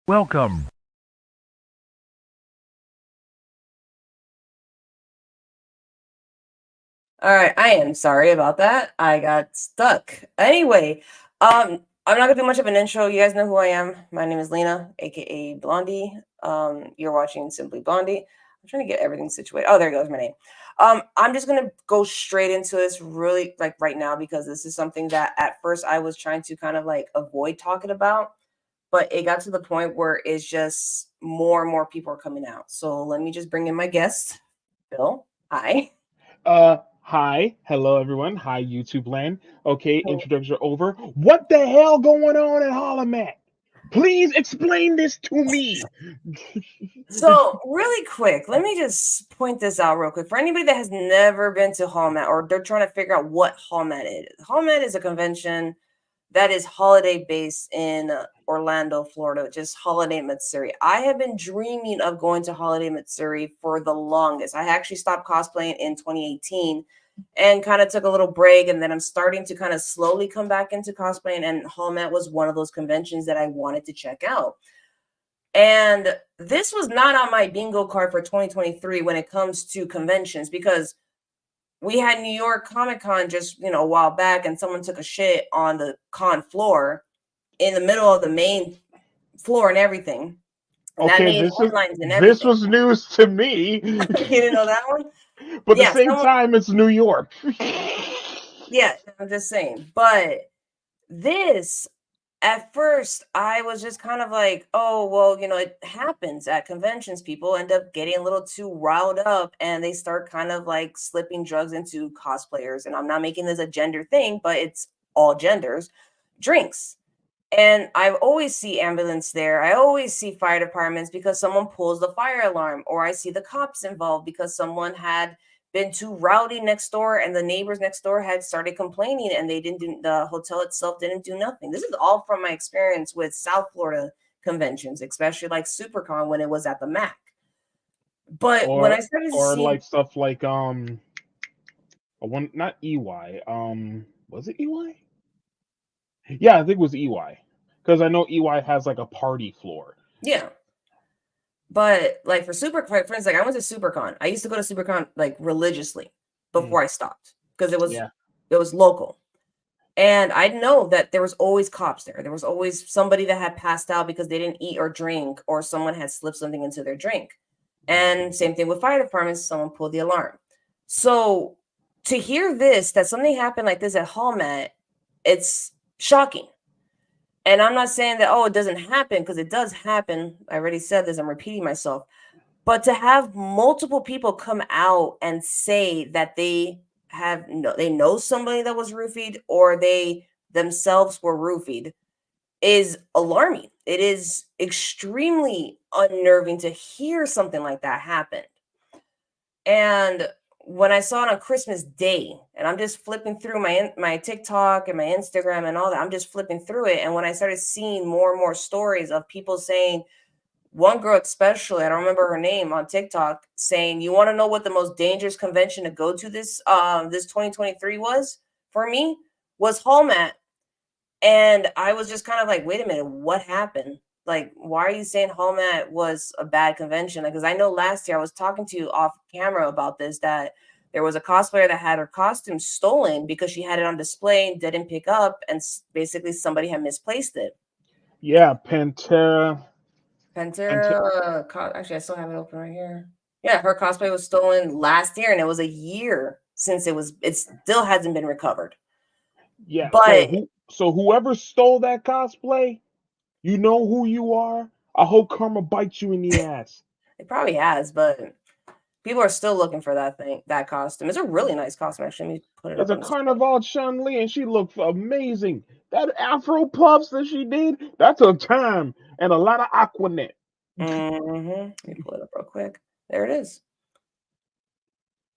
Welcome. All right, I am sorry about that. I got stuck. Anyway, I'm not gonna do much of an intro. You guys know who I am. My name is Lena, aka Blondie. You're watching Simply Blondie. I'm trying to get everything situated. Oh, there goes my name. I'm just gonna go straight into this really like right now because this is something that at first I was trying to kind of like avoid talking about, but it got to the point where it's just more and more people are coming out. So let me just bring in my guest, Bill. Hi. Hi. Hello, everyone. Hi, YouTube land. Okay, introductions are over. What the hell going on at Holmat? Please explain this to me. So, really quick, let me just point this out real quick. For anybody that has never been to Holmat or they're trying to figure out what Holmat is, Holmat is a convention that is holiday based in Orlando, Florida, just Holiday Matsuri. I have been dreaming of going to Holiday Matsuri for the longest. I actually stopped cosplaying in 2018 and kind of took a little break, and then I'm starting to kind of slowly come back into cosplaying, and Holmat was one of those conventions that I wanted to check out. And this was not on my bingo card for 2023 when it comes to conventions because we had New York Comic Con just, a while back and someone took a shit on the con floor in the middle of the main floor and everything. And that Okay, made this is headlines and this everything. was news to me, You didn't know that one? but at the Yeah, same someone, time, it's New York. yeah, I'm just saying. But this, at first, I was just kind of like, oh, well, it happens at conventions. People end up getting a little too riled up and they start kind of like slipping drugs into cosplayers. And I'm not making this a gender thing, but it's all genders, drinks. And I always see ambulance there. I always see fire departments because someone pulls the fire alarm, or I see the cops involved because someone had been too rowdy next door and the neighbors next door had started complaining and they didn't do the hotel itself didn't do nothing. This is all from my experience with South Florida conventions, especially like SuperCon when it was at the Mac. But when or I started to or see, like stuff like one not EY. Was it EY? Yeah, I think it was EY. Because I know EY has like a party floor. yeah, but like for instance, like I went to SuperCon. I used to go to SuperCon like religiously Mm, before I stopped because yeah. it was local. And I know that there was always cops there. There was always somebody that had passed out because they didn't eat or drink, or someone had slipped something into their drink. And same thing with fire departments, someone pulled the alarm. So to hear this, that something happened like this at Hallmat, it's shocking. And I'm not saying that, oh, it doesn't happen because it does happen. I already said this, I'm repeating myself. But to have multiple people come out and say that they know somebody that was roofied or they themselves were roofied is alarming. It is extremely unnerving to hear something like that happen. And when I saw it on Christmas Day, and I'm just flipping through my TikTok and my Instagram and all that, I'm just flipping through it. And when I started seeing more and more stories of people saying, one girl especially, I don't remember her name, on TikTok, saying, "You want to know what the most dangerous convention to go to this 2023 was for me? Was Holmat." And I was just kind of like, "Wait a minute, what happened? Like, why are you saying Holmat was a bad convention?" Because I know last year I was talking to you off camera about this, that there was a cosplayer that had her costume stolen because she had it on display and didn't pick up, and basically somebody had misplaced it. Yeah, Pantera. Pantera. Pantera, actually, I still have it open right here. Yeah, her cosplay was stolen last year, and it was a year since it still hasn't been recovered. Yeah. But So whoever stole that cosplay, you know who you are. I hope karma bites you in the ass. it probably has, but people are still looking for that costume. It's a really nice costume, actually. Let me put it It's up a on the screen. Carnival Chun Li, and she looked amazing. That Afro puffs that she did, that's a time and a lot of Aquanet. Let me pull it up real quick. There it is.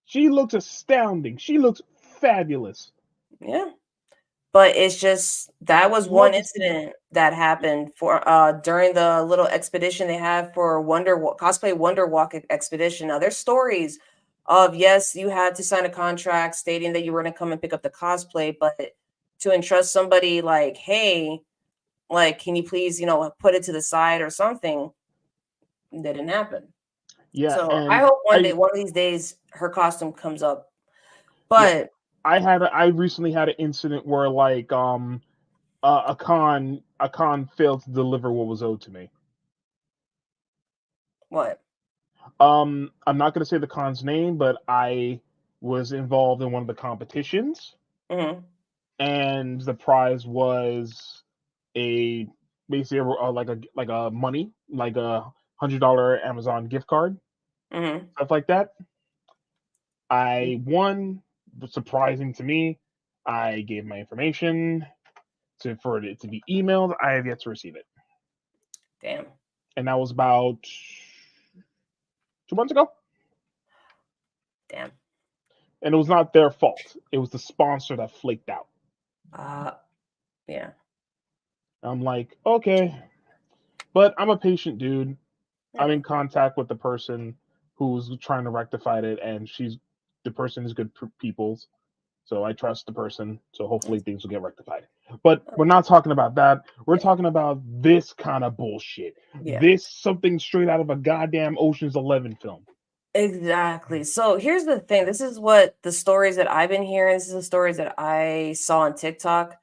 She looks astounding. She looks fabulous. Yeah. But it's just that was one Love to see. incident that happened for during the little expedition they have for cosplay Wonder Walk expedition. Now there's stories of, yes, you had to sign a contract stating that you were going to come and pick up the cosplay, but to entrust somebody like, hey, Like, can you please, put it to the side or something? It didn't happen. Yeah, So I and hope one I day, one of these days, her costume comes up. yeah, But I recently had an incident where like a con failed to deliver what was owed to me. what? I'm not going to say the con's name, but I was involved in one of the competitions, Mm-hmm. and the prize was a basically like a money, like a $100 Amazon gift card, Mm-hmm. stuff like that. I won. Surprising to me, I gave my information for it to be emailed. I have yet to receive it, Damn. and that was about 2 months ago. Damn. And it was not their fault. It was the sponsor that flaked out. Uh, yeah. I'm like, okay, but I'm a patient dude. I'm Yeah. in contact with the person who's trying to rectify it, and the person is good people's. So I trust the person. So hopefully things will get rectified. But we're not talking about that. We're Yeah. talking about this kind of bullshit. Yeah. This something straight out of a goddamn Ocean's 11 film. Exactly. So here's the thing. This is what the stories that I've been hearing. This is the stories that I saw on TikTok.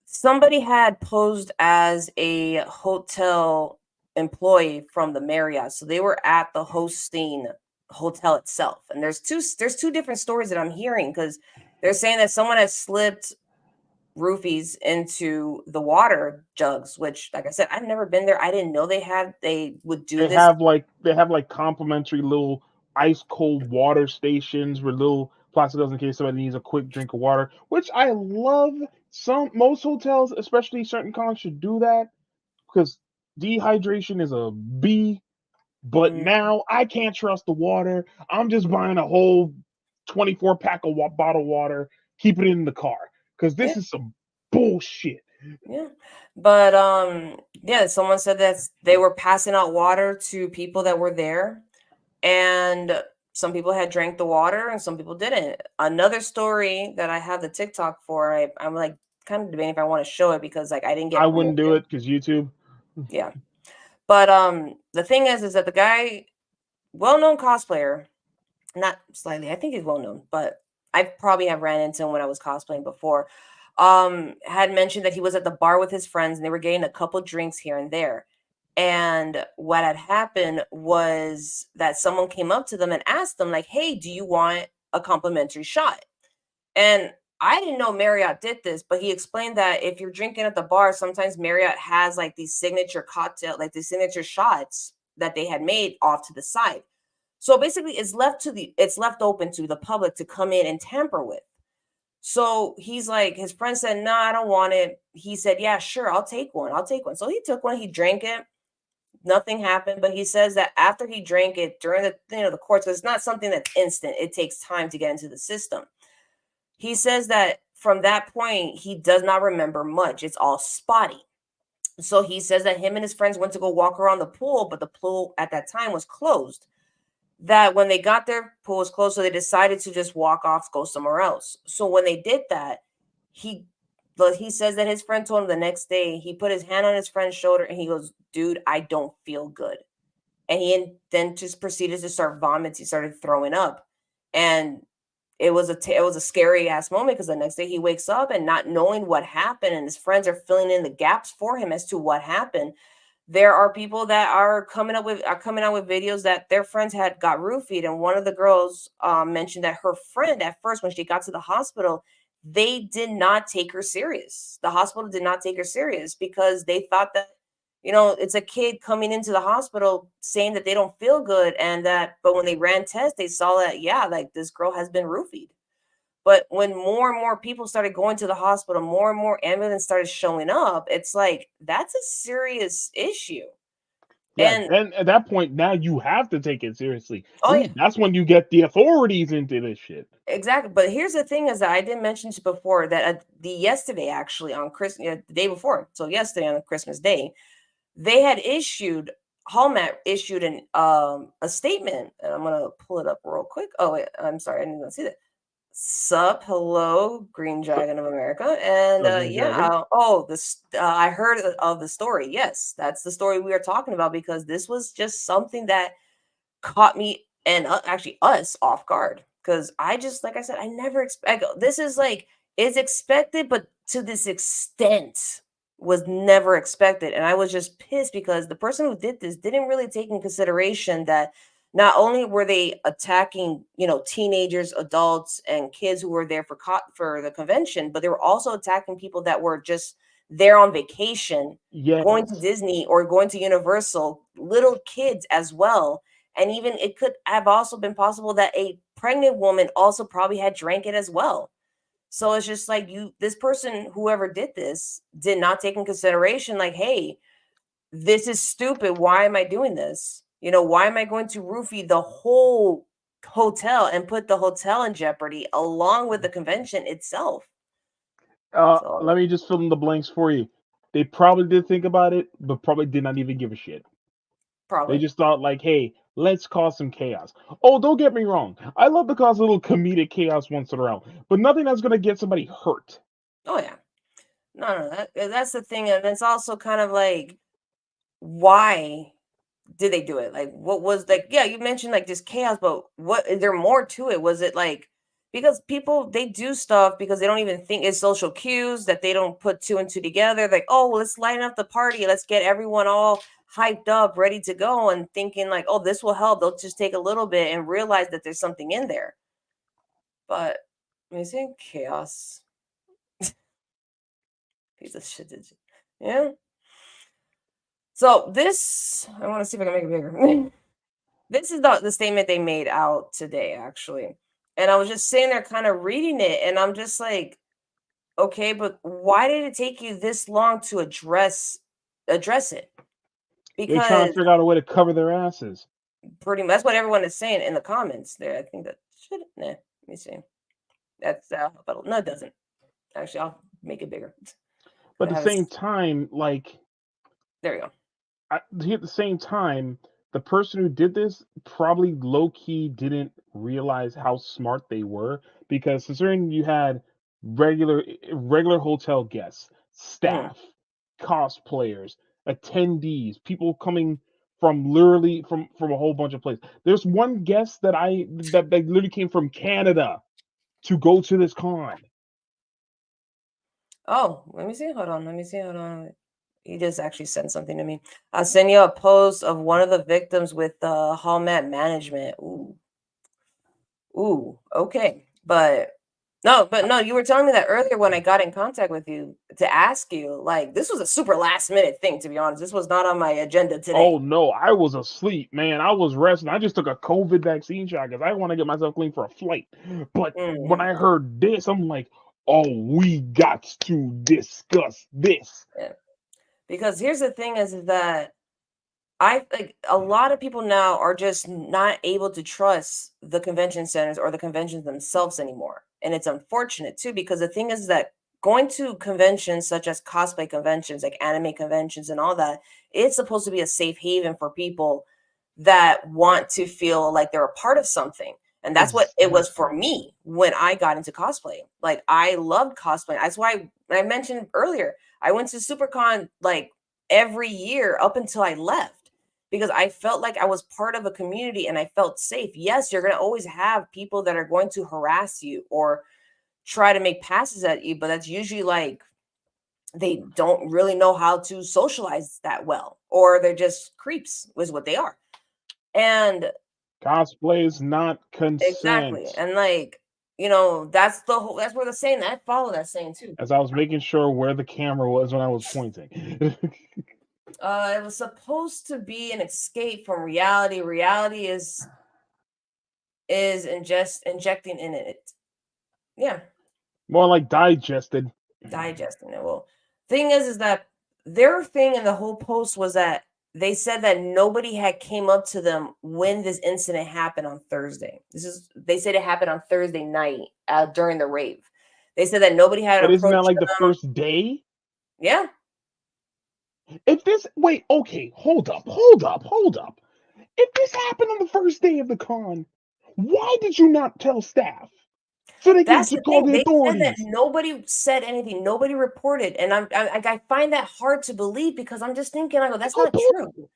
Somebody had posed as a hotel employee from the Marriott. So they were at the hosting hotel itself. And there's two different stories that I'm hearing because they're saying that someone has slipped roofies into the water jugs, which, like I said, I've never been there. I didn't know they would do this. They have like complimentary little ice cold water stations with little plastic in case somebody needs a quick drink of water, which I love. Most hotels, especially certain cons, should do that because dehydration is a B. But Mm, now I can't trust the water. I'm just buying a whole 24 pack of bottled water, keep it in the car because yeah, this is some bullshit. yeah. But yeah, someone said that they were passing out water to people that were there, and some people had drank the water and some people didn't. Another story that I have the TikTok for, I'm like kind of debating if I want to show it because like I didn't I get wouldn't do permission. it because YouTube. Yeah. But the thing is that the guy, well-known cosplayer, not slightly, I think he's well-known, but I probably have ran into him when I was cosplaying before. Had mentioned that he was at the bar with his friends and they were getting a couple drinks here and there. And what had happened was that someone came up to them and asked them, like, hey, do you want a complimentary shot? And I didn't know Marriott did this, but he explained that if you're drinking at the bar, sometimes Marriott has like these signature cocktail, like these signature shots that they had made off to the side. So basically it's left open to the public to come in and tamper with. So he's like, his friend said, no, I don't want it. He said, yeah, sure, I'll take one. I'll take one. So he took one, he drank it, nothing happened. But he says that after he drank it during the course, it's not something that's instant. It takes time to get into the system. He says that from that point, he does not remember much. It's all spotty. So he says that him and his friends went to go walk around the pool, but the pool at that time was closed. That when they got there, pool was closed, so they decided to just walk off, go somewhere else. So when they did that, he he says that his friend told him the next day, he put his hand on his friend's shoulder and he goes, dude, I don't feel good. And then just proceeded to start vomiting. He started throwing up. And it was a scary ass moment because the next day he wakes up and not knowing what happened, and his friends are filling in the gaps for him as to what happened. There are people that are coming out with videos that their friends had got roofied, and one of the girls mentioned that her friend at first when she got to the hospital, they did not take her serious. The hospital did not take her serious because they thought that it's a kid coming into the hospital saying that they don't feel good, and that but when they ran tests they saw that, yeah, like this girl has been roofied. But when more and more people started going to the hospital, more and more ambulance started showing up, it's like that's a serious issue. Yeah, And then at that point, now you have to take it seriously. oh yeah, That's when you get the authorities into this shit. exactly. But here's the thing: is that I didn't mention this before that the yesterday actually on Christmas, the day before, so yesterday on Christmas Day, they had issued Holmat issued an a statement, and I'm gonna pull it up real quick. Oh wait, I'm sorry, I didn't even see that. Sup, hello, Green So, Dragon of America, and Green Dragon. this I heard of the story. Yes, that's the story we are talking about because this was just something that caught me and actually us off guard because I just like I said I never expect this is like it's expected, but to this extent was never expected, and I was just pissed because the person who did this didn't really take in consideration that not only were they attacking, teenagers, adults, and kids who were there for the convention, but they were also attacking people that were just there on vacation, going to Yes. Disney or going to Universal, little kids as well. And even it could have also been possible that a pregnant woman also probably had drank it as well. So it's just like this person, whoever did this, did not take in consideration, like, hey, this is stupid. Why am I doing this? Why am I going to roofie the whole hotel and put the hotel in jeopardy along with the convention itself? Let So me just fill in the blanks for you. They probably did think about it, but probably did not even give a shit. They probably. just thought like, hey, let's cause some chaos. Oh, don't get me wrong. I love to cause a little comedic chaos once in a while, but nothing that's gonna get somebody hurt. Oh yeah. No, that's the thing. And it's also kind of like, why did they do it? Like, what was like? Yeah, you mentioned like this chaos, but what is there more to it? Was it like because people they do stuff because they don't even think it's social cues that they don't put two and two together. Like, oh, well, let's lighten up the party, let's get everyone all hyped up, ready to go, and thinking like, oh, this will help. They'll just take a little bit and realize that there's something in there. But I mean, saying chaos, piece of shit. Yeah. So this, I want to see if I can make it bigger. This is the statement they made out today, actually. And I was just sitting there kind of reading it, and I'm just like, okay, but why did it take you this long to address it? They're trying to Because figure out a way to cover their asses. pretty much that's what everyone is saying in the comments there. I think that should nah, let me see. That's but no, it doesn't. Actually, I'll make it bigger. But I at the have same time, like there we go. at the same time, the person who did this probably low key didn't realize how smart they were because considering you had regular hotel guests, Mm. staff, cosplayers, attendees, people coming from literally from a whole bunch of places. There's one guest that literally came from Canada to go to this con. Oh, let me see. Hold on. Let me see. Hold on. He just actually sent something to me. I'll send you a post of one of the victims with Holmat management. Ooh, ooh, okay. But no, you were telling me that earlier when I got in contact with you to ask you, like, this was a super last minute thing, to be honest. This was not on my agenda Oh today. no, I was asleep, man. I was resting. I just took a COVID vaccine shot because I want to get myself clean for a flight. But when Hmm. I heard this, I'm like, oh, we got to discuss this. Yeah. Because here's the thing is that I like a lot of people now are just not able to trust the convention centers or the conventions themselves anymore. And it's unfortunate too, because the thing is that going to conventions such as cosplay conventions, like anime conventions and all that, it's supposed to be a safe haven for people that want to feel like they're a part of something. And that's what it was for Exactly. me when I got into cosplay. Like I loved cosplay. That's why I mentioned earlier, I went to SuperCon like every year up until I left because I felt like I was part of a community and I felt safe. Yes, you're going to always have people that are going to harass you or try to make passes at you, but that's usually like they don't really know how to socialize that well, or they're just creeps, is what they are. And Cosplay is not exactly. consent. And like, that's the whole that's where the saying that follow that saying too. As I was making sure where the camera was when I was pointing. It was supposed to be an escape from reality. Reality is injecting in it. Yeah, More like digested. digesting it. Well, thing is that their thing in the whole post was that they said that nobody had came up to them when this incident happened on Thursday. They said it happened on Thursday night during the rave. They said that nobody had But isn't that approached like the them. first day? Yeah. If this wait, okay, hold up. If this happened on the first day of the con, why did you not tell staff? so they can That's the call thing. the They said that authorities. nobody said anything. Nobody reported, and I find that hard to believe because I'm just thinking, I go, that's How not true.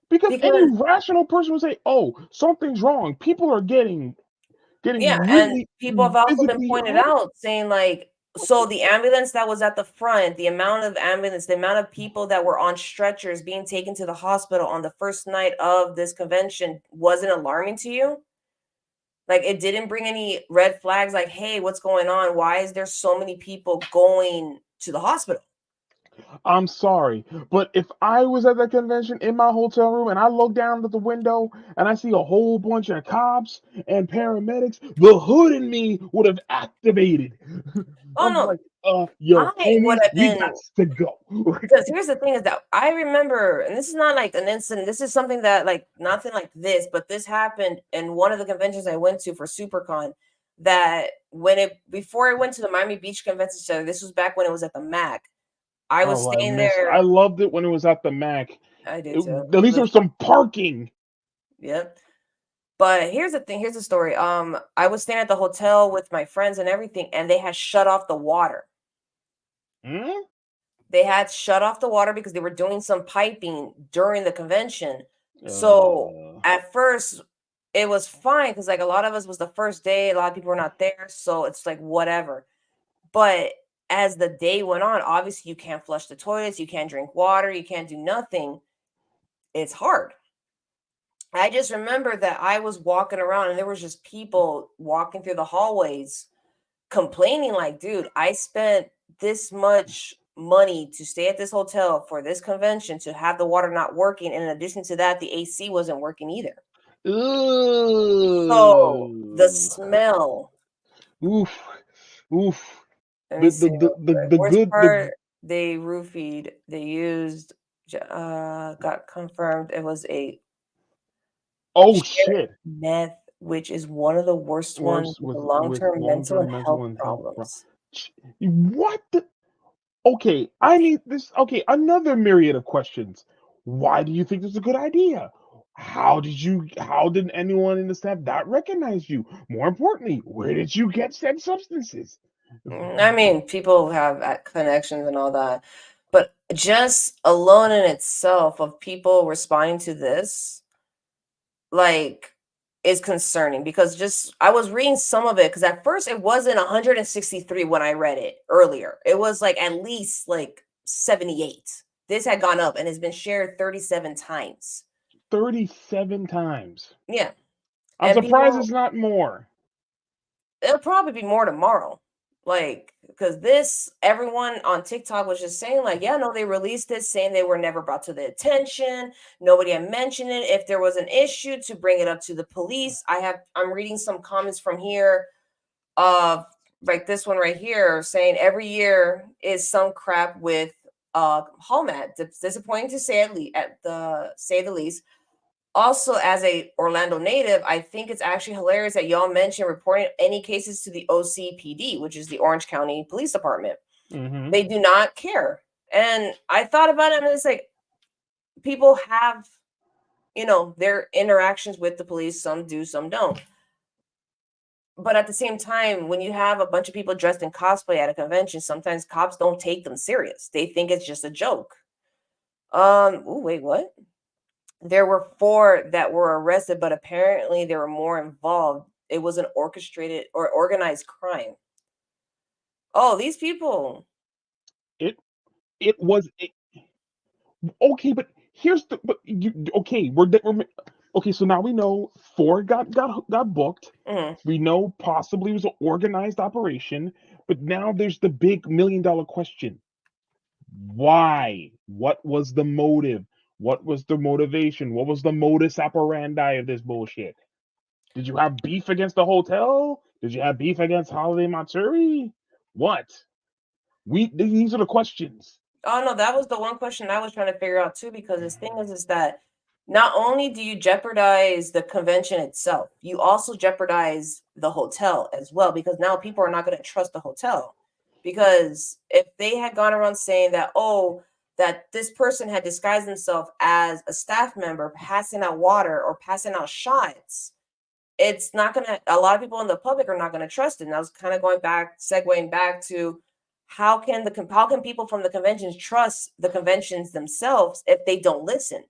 because any Because rational person would say, "Oh, something's wrong. People are getting yeah, and really people have also been physically pointed hurt." out saying like, so the ambulance that was at the front, the amount of ambulance, the amount of people that were on stretchers being taken to the hospital on the first night of this convention wasn't alarming to you? Like it didn't bring any red flags like, hey, what's going on? Why is there so many people going to the hospital? I'm sorry, but if I was at that convention in my hotel room and I look down at the window and I see a whole bunch of cops and paramedics, the hood in me would have activated. Oh I'm no, like, yo, I would homies, have we been got to go. because here's the thing is that I remember, and this is not like an incident, this is something that like nothing like this, but this happened in one of the conventions I went to for SuperCon. That when it before I went to the Miami Beach Convention Center, this was back when it was at the Mac. I was Oh, staying there. I loved it when it was at the Mac. I did too. At least there was some parking. Yep. But here's the thing, here's the story. I was staying at the hotel with my friends and everything, and they had shut off the water. Hmm? They had shut off the water because they were doing some piping during the convention. So Uh, at first it was fine because like a lot of us was the first day, a lot of people were not there, so it's like whatever. But as the day went on, obviously you can't flush the toilets, you can't drink water, you can't do nothing. It's hard. I just remember that I was walking around and there was just people walking through the hallways complaining like, dude, I spent this much money to stay at this hotel for this convention to have the water not working. And in addition to that, the AC wasn't working either. So the Ooh. smell, Oof. Oof. let me see real quick. The Worst good the part, they roofied, they used, got confirmed it was a oh shared shit. meth, which is one of the worst ones Worse with the with long-term mental and long-term mental health and health problems. what the okay, I need this okay, another myriad of questions. Why do you think this is a good idea? How did anyone in the staff not recognize you? More importantly, where did you get said substances? I mean, people have connections and all that, but just alone in itself of people responding to this, like, is concerning because just I was reading some of it because at first it wasn't 163 when I read it earlier. It was like at least like 78. This had gone up and has been shared 37 times. 37 times. Yeah. I'm And surprised people it's not more. it'll probably be more tomorrow. Like, because this, everyone on TikTok was just saying, like, yeah, no, they released this saying they were never brought to the attention. Nobody had mentioned it. If there was an issue, to bring it up to the police. I'm reading some comments from here of like this one right here saying every year is some crap with Holmat. It's disappointing to say say the least. Also, as a Orlando native, I think it's actually hilarious that y'all mentioned reporting any cases to the OCPD, which is the Orange County Police Department. Hmm. They do not care. And I thought about it, and it's like people have, their interactions with the police. Some do, some don't. But at the same time, when you have a bunch of people dressed in cosplay at a convention, sometimes cops don't take them serious. They think it's just a joke. Oh wait, what? There were 4 that were arrested, but apparently there were more involved. It was an orchestrated or organized crime. Oh, these people. It it was okay, but here's the but you okay, okay, so now we know 4 got booked. Mhm. We know possibly it was an organized operation, but now there's the big $1 million question. Why? What was the motive? What was the motivation? What was the modus operandi of this bullshit? Did you have beef against the hotel? Did you have beef against Holiday Matsuri? What? These are the questions. Oh no, that was the one question I was trying to figure out too, because this thing is that not only do you jeopardize the convention itself, you also jeopardize the hotel as well, because now people are not going to trust the hotel. Because if they had gone around saying that, oh, that this person had disguised himself as a staff member passing out water or passing out shots, it's not gonna. A lot of people in the public are not gonna trust it. And I was kind of segueing back to how can people from the conventions trust the conventions themselves if they don't listen?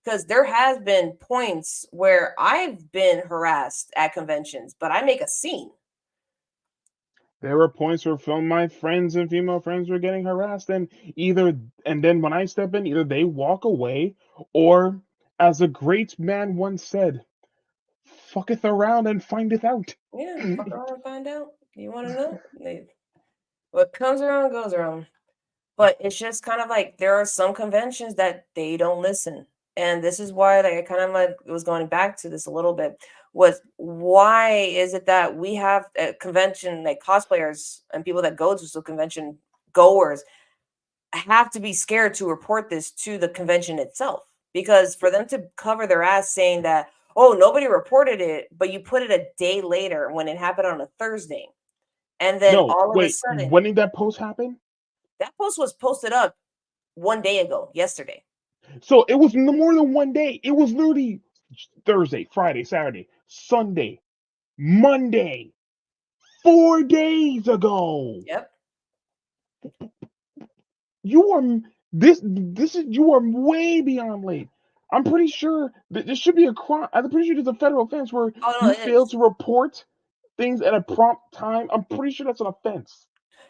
Because there has been points where I've been harassed at conventions, but I make a scene. There were points where my friends and female friends were getting harassed, and then when I step in, either they walk away, or, as a great man once said, "Fucketh around and findeth out." Yeah, fuck around and find out. You want to know? What comes around goes around. But it's just kind of like there are some conventions that they don't listen. And this is why, like, I kind of like was going back to this a little bit, was why is it that we have a convention, like cosplayers and people that go to some convention goers have to be scared to report this to the convention itself? Because for them to cover their ass saying that, oh, nobody reported it, but you put it a day later when it happened on a Thursday, and then No, all of a wait, sudden when did that post happen? that post was posted up 1 day ago, yesterday. So it was no more than one day. It was literally Thursday, Friday, Saturday, Sunday, Monday, 4 days ago. Yep. You are this is you are way beyond late. I'm pretty sure that this should be a crime. I'm pretty sure there's a federal offense where Oh no, you it fail is. to report things at a prompt time. I'm pretty sure that's an offense.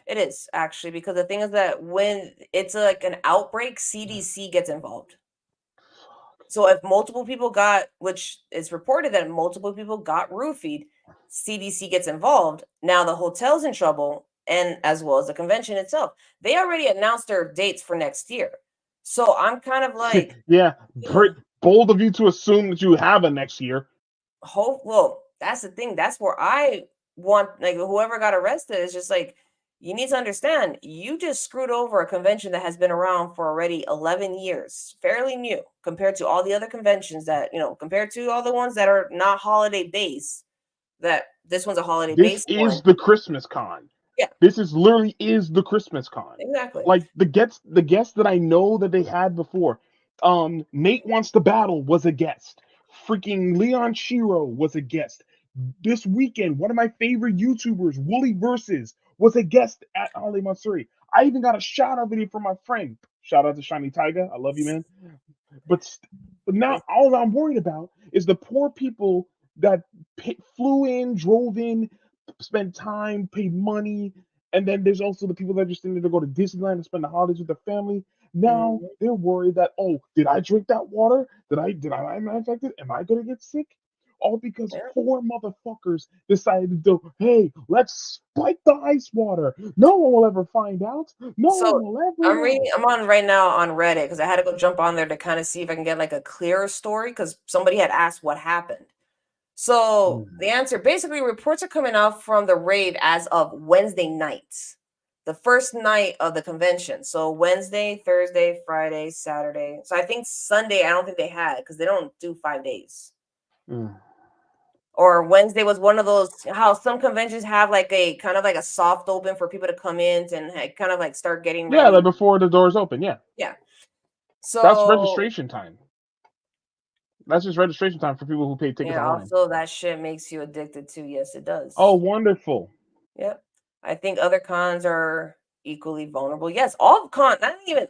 It is actually, because the thing is that when it's like an outbreak, CDC gets involved. So if multiple people which is reported that multiple people got roofied, CDC gets involved. Now the hotel's in trouble, and as well as the convention itself. They already announced their dates for next year. So I'm kind of like, Yeah, you know, bold of you to assume that you have a next year. well, that's the thing. That's where I want, like, whoever got arrested is just like, you need to understand, you just screwed over a convention that has been around for already 11 years, fairly new compared to all the other conventions that, compared to all the ones that are not holiday based, that this one's a holiday This based is one. the Christmas con. Yeah, This is literally is the Christmas con. exactly. Like the guests that I know that they had before. Nate Wants to Battle was a guest. Freaking Leon Shiro was a guest. This weekend, one of my favorite YouTubers, Wooly Versus, was a guest at Ali Matsuri. I even got a shout out video from my friend. Shout out to Shiny Tiger. I love you, man. But now all I'm worried about is the poor people that flew in, drove in, spent time, paid money, and then there's also the people that just needed to go to Disneyland and spend the holidays with their family. Now Mhm. they're worried that, oh, did I drink that water? Did I am I infected? Am I gonna get sick? All because Yeah. four motherfuckers decided to do, hey, let's spike the ice water. No one will ever find out. No one So will ever know. I'm on right now on Reddit because I had to go jump on there to kind of see if I can get like a clearer story because somebody had asked what happened. So the answer, basically, reports are coming out from the rave as of Wednesday night, the first night of the convention. So Wednesday, Thursday, Friday, Saturday. So I think Sunday, I don't think they had because they don't do 5 days. Mm. Or Wednesday was one of those, how some conventions have like a kind of like a soft open for people to come in and kind of like start getting Yeah, like ready. before the doors open. Yeah, Yeah. that's So registration time. That's just registration time for people who pay tickets yeah, online. also that shit makes you addicted too. Yes, it Oh, does. wonderful. Yep. I think other cons are equally vulnerable. Yes, all cons, not even,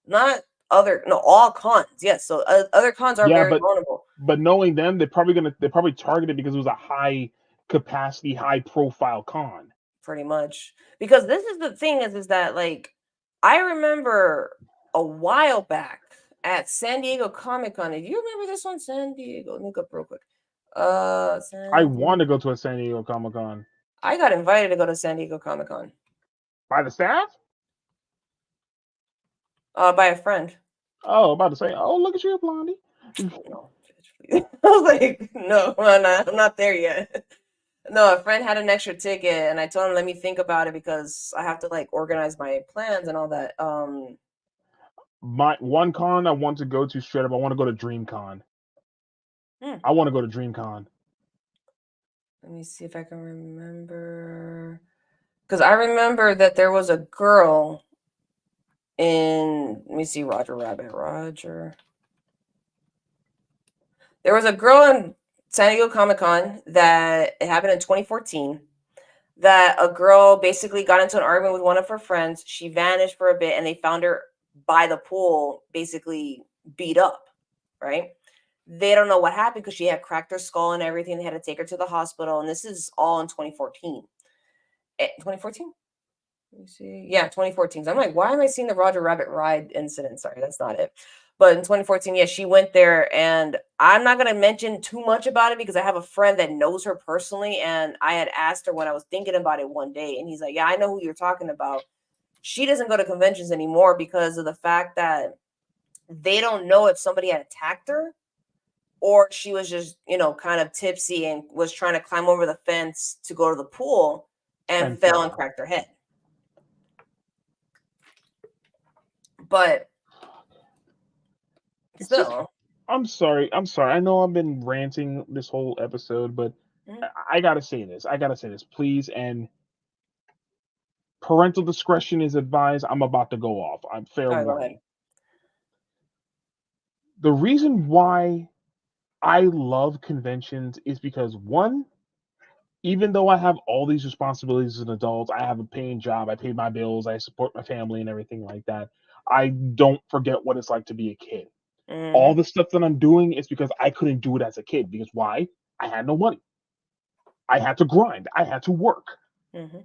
not other, no, all cons. Yes. So other cons are Yeah, very but vulnerable, knowing them, they're probably targeted because it was a high capacity, high profile con. pretty much. Because this is the thing is that, like, I remember a while back at San Diego Comic Con. Do you remember this one? San Diego. Let me look up real quick. I San want to Diego. go to a San Diego Comic Con. I got invited to go to San Diego Comic Con By the staff? by a friend. Oh, about to say, oh, look at you, Blondie. No, I was like, no, I'm not there yet. No, a friend had an extra ticket, and I told him let me think about it because I have to like organize my plans and all that. My one con I want to go to straight up, I want to go to DreamCon. Hmm, I want to go to DreamCon. let me see if I can remember. Because I remember that there was a girl in. Let me see, Roger Rabbit. Roger. There was a girl in San Diego Comic-Con that it happened in 2014, that a girl basically got into an argument with one of her friends. She vanished for a bit and they found her by the pool, basically beat up, right? They don't know what happened because she had cracked her skull and everything. They had to take her to the hospital. And this is all in 2014. 2014? Let me see. Yeah, 2014. So I'm like, why am I seeing the Roger Rabbit ride incident? Sorry, that's not it. But in 2014, yeah, she went there, and I'm not gonna mention too much about it because I have a friend that knows her personally, and I had asked her when I was thinking about it one day, and he's like, "Yeah, I know who you're talking about." She doesn't go to conventions anymore because of the fact that they don't know if somebody had attacked her or she was just, kind of tipsy and was trying to climb over the fence to go to the pool and And fell and fell. cracked her head. But It's just, still, I'm sorry. I'm sorry. I know I've been ranting this whole episode, but mhm. I gotta say this. I gotta say this, please. And parental discretion is advised. I'm about to go off. I'm fair All right, go ahead. warning. The reason why I love conventions is because one, even though I have all these responsibilities as an adult, I have a paying job, I pay my bills, I support my family and everything like that. I don't forget what it's like to be a kid. All Mhm, the stuff that I'm doing is because I couldn't do it as a kid. Because why? I had no money. I had to grind. I had to work. mhm.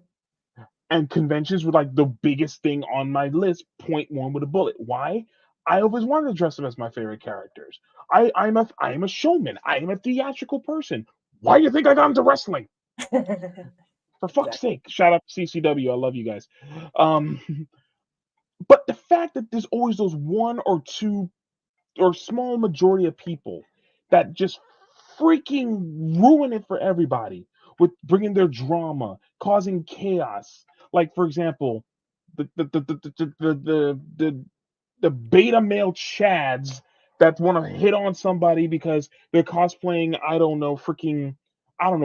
And conventions were like the biggest thing on my list, point one with a bullet. Why? I always wanted to dress up as my favorite characters. I am a showman. I am a theatrical person. Why do you think I got into wrestling? For fuck's Exactly. sake! Shout out to CCW. I love you guys. Um, but the fact that there's always those one or two or small majority of people that just freaking ruin it for everybody with bringing their drama, causing chaos. Like for example, the beta male chads that want to hit on somebody because they're cosplaying, I don't know,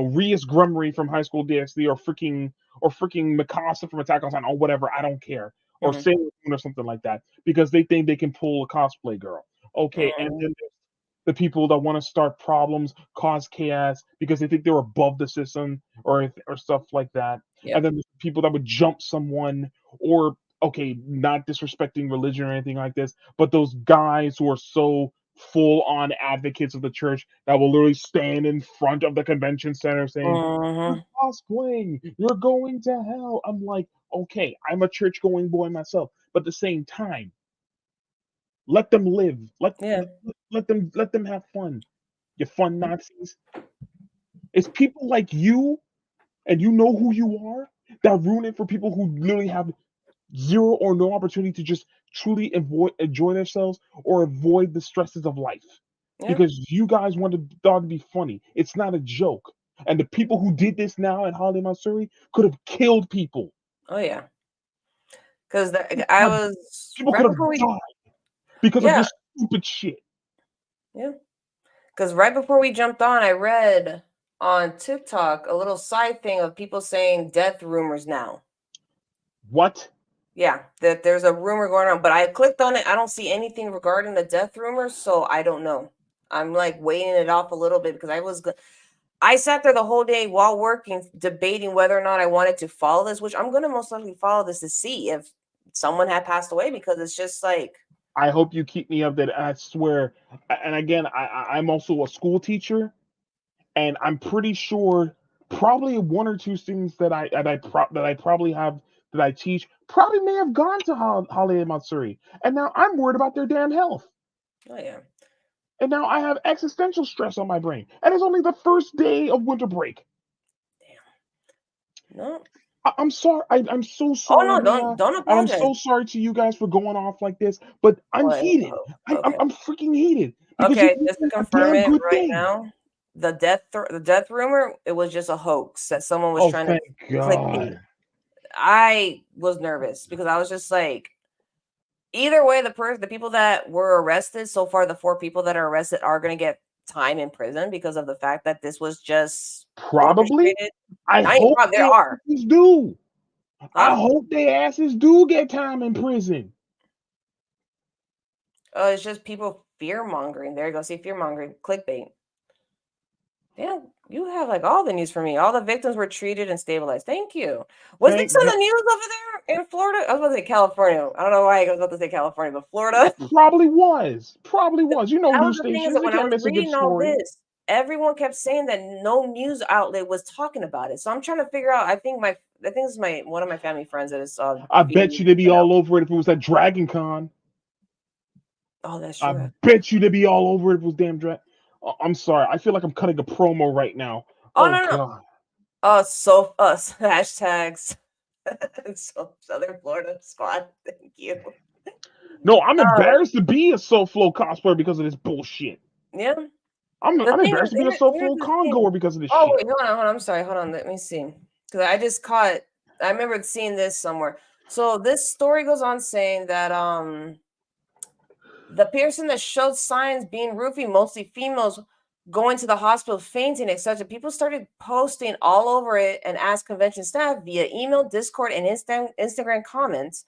Rias Grumry from High School DxD, or freaking Mikasa from Attack on Titan, or whatever. I don't care, or Mhm, Sailor Moon or something like that, because they think they can pull a cosplay girl. Okay, and mhm. then there's the people that want to start problems, cause chaos because they think they're above the system, or stuff like that. And Yep. then there's people that would jump someone, or okay, not disrespecting religion or anything like this, but those guys who are so full on advocates of the church that will literally stand in front of the convention center saying, "You're Mhm. cosplaying, you're going to hell." I'm like, okay, I'm a church going boy myself, but at the same time, let them live. Yeah. Let them have fun. You fun Nazis. It's people like you, and you know who you are, that ruin it for people who literally have zero or no opportunity to just truly enjoy themselves or avoid the stresses of life. Yeah. Because you guys want the dog to be funny. It's not a joke. And the people who did this now at Holiday Mount Surrey could have killed people. Oh yeah. Because I Have- was People right could have before we. died because of Yeah. your stupid shit. Yeah. Because right before we jumped on, I read on TikTok a little side thing of people saying death rumors now. What? Yeah, that there's a rumor going on, but I clicked on it. I don't see anything regarding the death rumor, so I don't know. I'm like waiting it off a little bit because I sat there the whole day while working, debating whether or not I wanted to follow this, which I'm gonna most likely follow this to see if someone had passed away because it's just like, I hope you keep me updated. I swear. And again, I'm also a school teacher, and I'm pretty sure probably one or two students that I probably have that I teach probably may have gone to Holiday Matsuri, and now I'm worried about their damn health, oh yeah, and now I have existential stress on my brain, and it's only the first day of winter break. no, I'm sorry. I'm so oh sorry, no, don't Mia, don't and I'm apologize. so sorry to you guys for going off like this. But I'm What? heated. Oh, I'm okay, I'm freaking heated because you're okay. Just to doing a confirm damn it good right thing. now, the death rumor, it was just a hoax that someone was Oh, trying to thank clickbait. God. I was nervous because I was just like, either way, the people that were arrested so far, the four people that are arrested are going to get time in prison because of the fact that this was just Probably. orchestrated. I Not even hope probably, there they are, asses do. I huh? hope they asses do get time in prison. It's just people fear mongering. There you go. See, fear mongering, clickbait. Yeah, you have like all the news for me. All the victims were treated and stabilized. Thank you. Was this Thank on God. the news over there in Florida? I was about to say California. I don't know why I was about to say California, but Florida. It probably was. Probably was. You know, That was news the thing, is stations, that they when I can't was miss a good reading all story. this, everyone kept saying that no news outlet was talking about it. So I'm trying to figure out. I think this is my one of my family friends that is I feeding bet me you they'd be right now. all over it if it was at Dragon Con. Oh, that's I true. bet you they'd be all over it if it was damn Dragon. I'm sorry. I feel like I'm cutting a promo right now. Oh Oh no, no, no. God. So hashtags. So Southern Florida squad. Thank you. No, I'm Uh, embarrassed to be a Soul Flow cosplayer because of this bullshit. yeah. The I'm thing is, embarrassed to be a Soul here's Flow the con thing. goer because of this Oh shit. wait, hold on. I'm sorry. Hold on. Let me see. Because I just caught. I remember seeing this somewhere. So this story goes on saying that the person that showed signs being roofie, mostly females, going to the hospital fainting, etc. People started posting all over it and asked convention staff via email, Discord, and Instagram comments,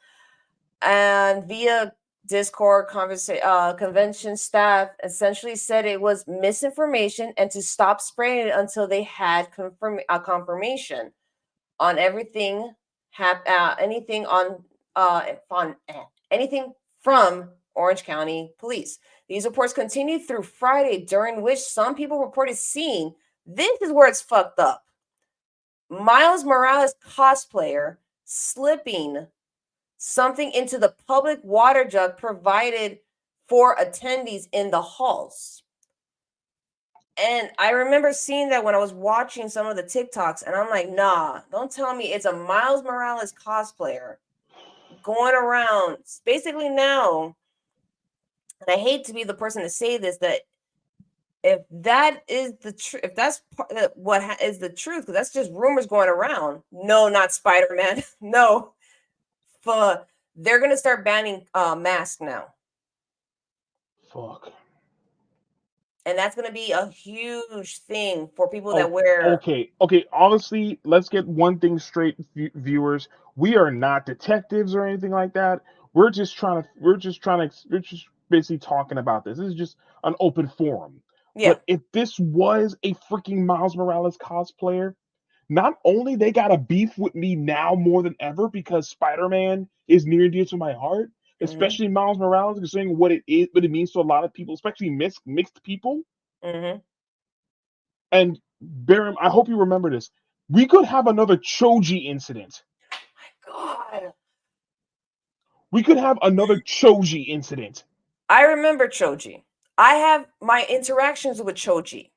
and via Discord convention staff essentially said it was misinformation and to stop spraying it until they had confirmation on everything, anything on anything from Orange County Police. These reports continued through Friday, during which some people reported seeing. This is where it's fucked up. Miles Morales cosplayer slipping something into the public water jug provided for attendees in the halls. And I remember seeing that when I was watching some of the TikToks, and I'm like, nah, don't tell me it's a Miles Morales cosplayer going around. Basically, now, and I hate to be the person to say this, that if that is the truth, if that's what is the truth, because that's just rumors going around. No, not Spider Man. No, they're gonna start banning masks now. Fuck. And that's going to be a huge thing for people that Oh, wear. okay. Honestly, let's get one thing straight, viewers. We are not detectives or anything like that. We're just basically talking about this. This is just an open forum. Yeah. But if this was a freaking Miles Morales cosplayer, not only they got a beef with me now more than ever because Spider-Man is near and dear to my heart, Hmm. especially Miles Morales, considering what it is, what it means to a lot of people, especially mixed people. Hmm. And Baron, I hope you remember this. We could have another Choji incident. God. We could have another Choji incident. I remember Choji. I have my interactions with Choji.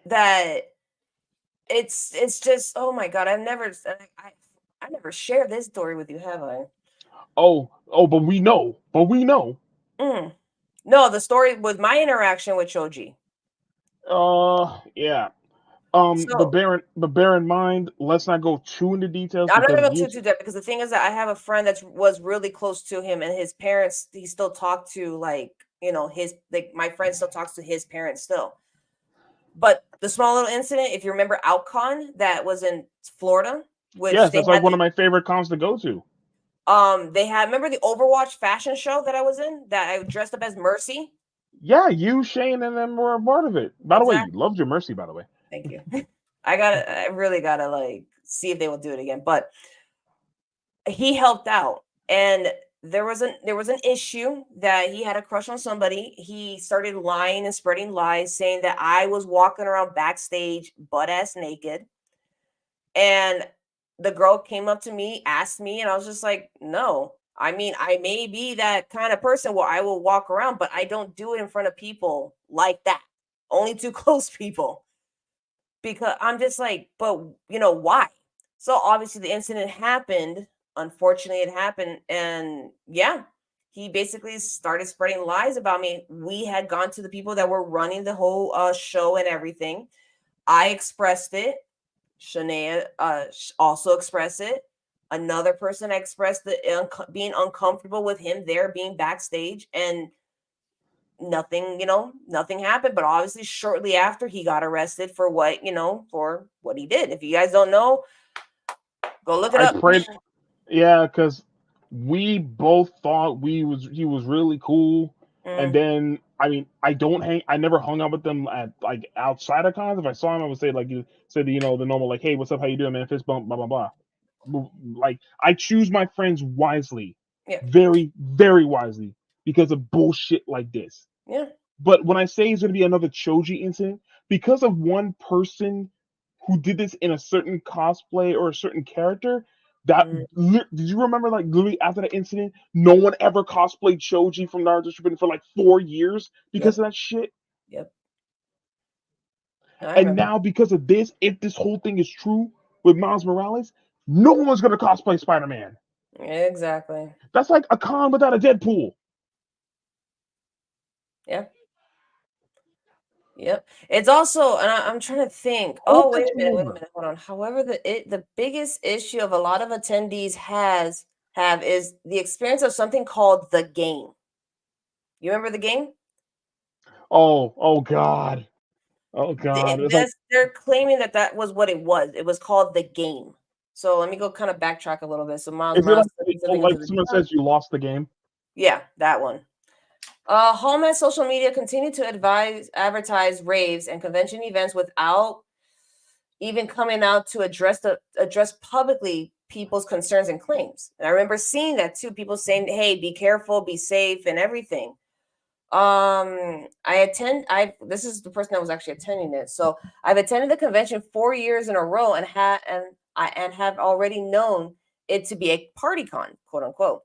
That it's just, oh my God, I never shared this story with you, have I? But we know. Mm. No, the story with my interaction with Choji. Yeah. So But bear in mind, let's not go too into details I'm not because gonna go you. too deep, because the thing is that I have a friend that was really close to him, and his parents he still talked to, like, his, like, my friend still talks to his parents still. But the small little incident, if you remember Outcon, that was in Florida, which Yes, that's like one of my favorite cons to go to. they had, remember the Overwatch fashion show that I was in, that I dressed up as Mercy? Yeah, you, Shane, and them were a part of it. By the way, Exactly. you loved your Mercy. By the way. Thank you. I really gotta like see if they will do it again. But he helped out, and there was an issue that he had a crush on somebody. He started lying and spreading lies, saying that I was walking around backstage butt ass naked. And the girl came up to me, asked me, and I was just like, no. I mean, I may be that kind of person where I will walk around, but I don't do it in front of people like that. Only too close people. Because I'm just like, but why? So obviously the incident happened. Unfortunately, it happened. And yeah, he basically started spreading lies about me. We had gone to the people that were running the whole show and everything. I expressed it. Shania also expressed it. Another person expressed being uncomfortable with him there being backstage, and nothing happened. But obviously, shortly after, he got arrested for what he did. If you guys don't know, go look it I up. prayed. Yeah, because we both thought he was really cool, and Mm, then I mean, I never hung out with them at like outside of cons. If I saw him, I would say like you said, the normal like, hey, what's up, how you doing, man? Fist bump, blah blah blah. Like I choose my friends wisely, Yeah. very very wisely because of bullshit like this. Yeah. But when I say it's going to be another Choji incident, because of one person who did this in a certain cosplay or a certain character, Mm, did you remember like literally after that incident, no one ever cosplayed Choji from Naruto Shippuden for like 4 years because yep. of that shit. Yep. I And remember. now because of this, if this whole thing is true with Miles Morales, no one's going to cosplay Spider Man. Exactly. That's like a con without a Deadpool. Yeah. Yep. It's also, and I'm trying to think. Hope Oh, wait that's a minute, wait a over. minute, hold on. However, the biggest issue of a lot of attendees have is the experience of something called the game. You remember the game? Oh God. Oh God. It's like They're claiming that that was what it was. It was called the game. So let me go kind of backtrack a little bit. So Miles is it Morales like slipping something into like the someone dark. says you lost the game? Yeah, that one. Holmat social media continue to advertise raves and convention events without even coming out to address publicly people's concerns and claims. And I remember seeing that too. People saying, "Hey, be careful, be safe, and everything." I this is the person that was actually attending it. So I've attended the convention 4 years in a row and have already known it to be a party con, quote unquote.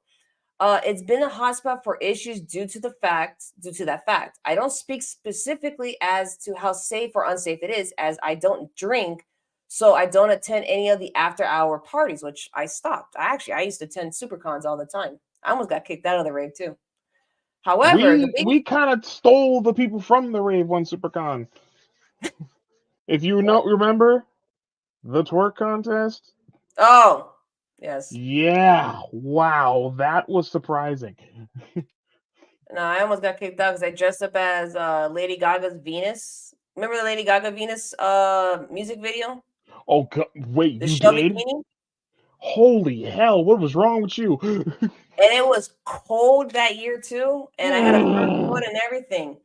It's been a hotspot for issues due to that fact. I don't speak specifically as to how safe or unsafe it is, as I don't drink, so I don't attend any of the after hour parties, which I stopped. I used to attend supercons all the time. I almost got kicked out of the rave too. However, the big We kind of stole the people from the Rave One SuperCon. If you know, remember the twerk contest? oh yes, Yeah. Wow, that was surprising. no, I almost got kicked out because I dressed up as Lady Gaga's Venus. Remember the Lady Gaga Venus music video? Oh, wait, The you shell did? bikini. Holy hell! What was wrong with you? And it was cold that year too, and I had a fur coat and everything.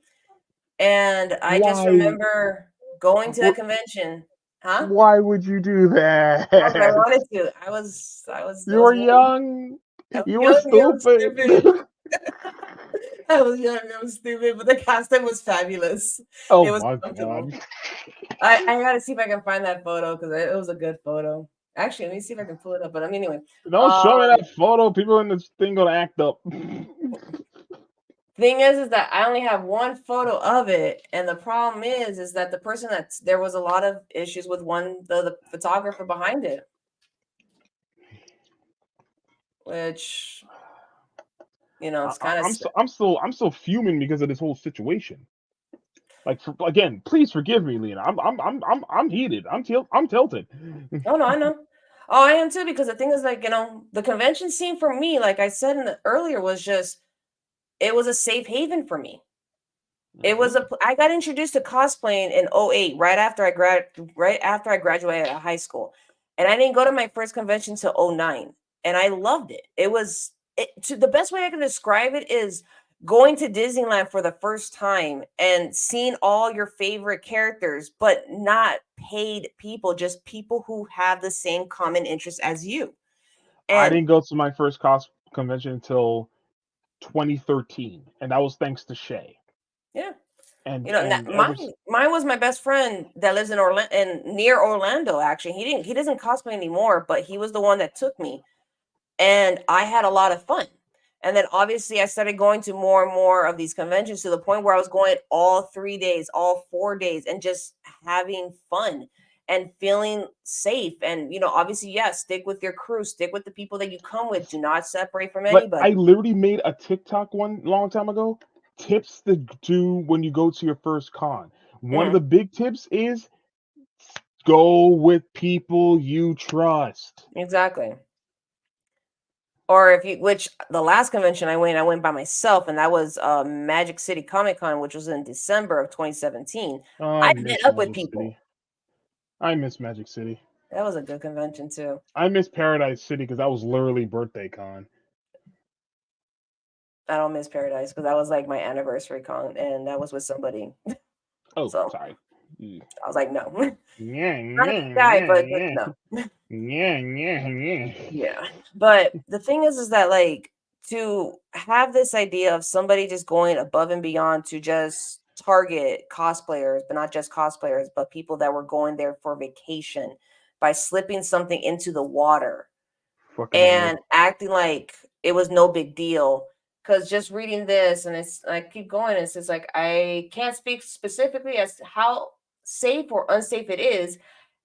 And I just Why? remember going to that convention, huh? Why would you do Because I that? wanted to. I You were was young. young. I was You were young. I was stupid. stupid. I was young. I was stupid. But the costume was fabulous. Oh It was my comfortable. god! I gotta see if I can find that photo because it was a good photo. Actually, let me see if I can pull it up. But anyway, Don't um, show me that photo. People in this thing gonna act up. thing is that I only have one photo of it, and the problem is that the person that's there was a lot of issues with the photographer behind it, which it's kind of I'm still fuming because of this whole situation. Like again, please forgive me, Lena. I'm heated. I'm tilted. oh no, I know. Oh, I am too because the thing is like the convention scene for me, like I said earlier, was just it was a safe haven for me. It was Mhm. I got introduced to cosplaying in '08, right after I graduated out of high school. And I didn't go to my first convention till '09, and I loved it. The best way I can describe it is going to Disneyland for the first time and seeing all your favorite characters, but not paid people, just people who have the same common interests as you. I And didn't go to my first cos convention until 2013, and that was thanks to Shay. yeah, And ever mine was my best friend that lives in Orlando and near Orlando. Actually, he doesn't cosplay anymore, but he was the one that took me, and I had a lot of fun. And then obviously I started going to more and more of these conventions to the point where I was going all 3 days, all 4 days, and just having fun and feeling safe. And obviously, yes, stick with your crew, stick with the people that you come with. Do not separate from like I anybody. literally made a TikTok one long time ago. Tips to do when you go to your first con. One of Mhm, the big tips is go with people you trust. exactly. Or if you, which the last convention I went by myself, and that was Magic City Comic Con, which was in December of 2017. Oh, I I met miss up with Magic people. City. I miss Magic City. That was a good convention too. I miss Paradise City because that was literally birthday con. I don't miss Paradise because that was like my anniversary con, and that was with somebody. Oh, So sorry. Mm. I was like, no, Yeah, not a yeah, good guy, yeah, but yeah, no. yeah, yeah, yeah. Yeah. But the thing is that like to have this idea of somebody just going above and beyond to just target cosplayers, but not just cosplayers, but people that were going there for vacation by slipping something into the water Fucking A. and acting like it was no big deal. Because just reading this, and it's I keep going, it's just like I can't speak specifically as to how safe or unsafe it is,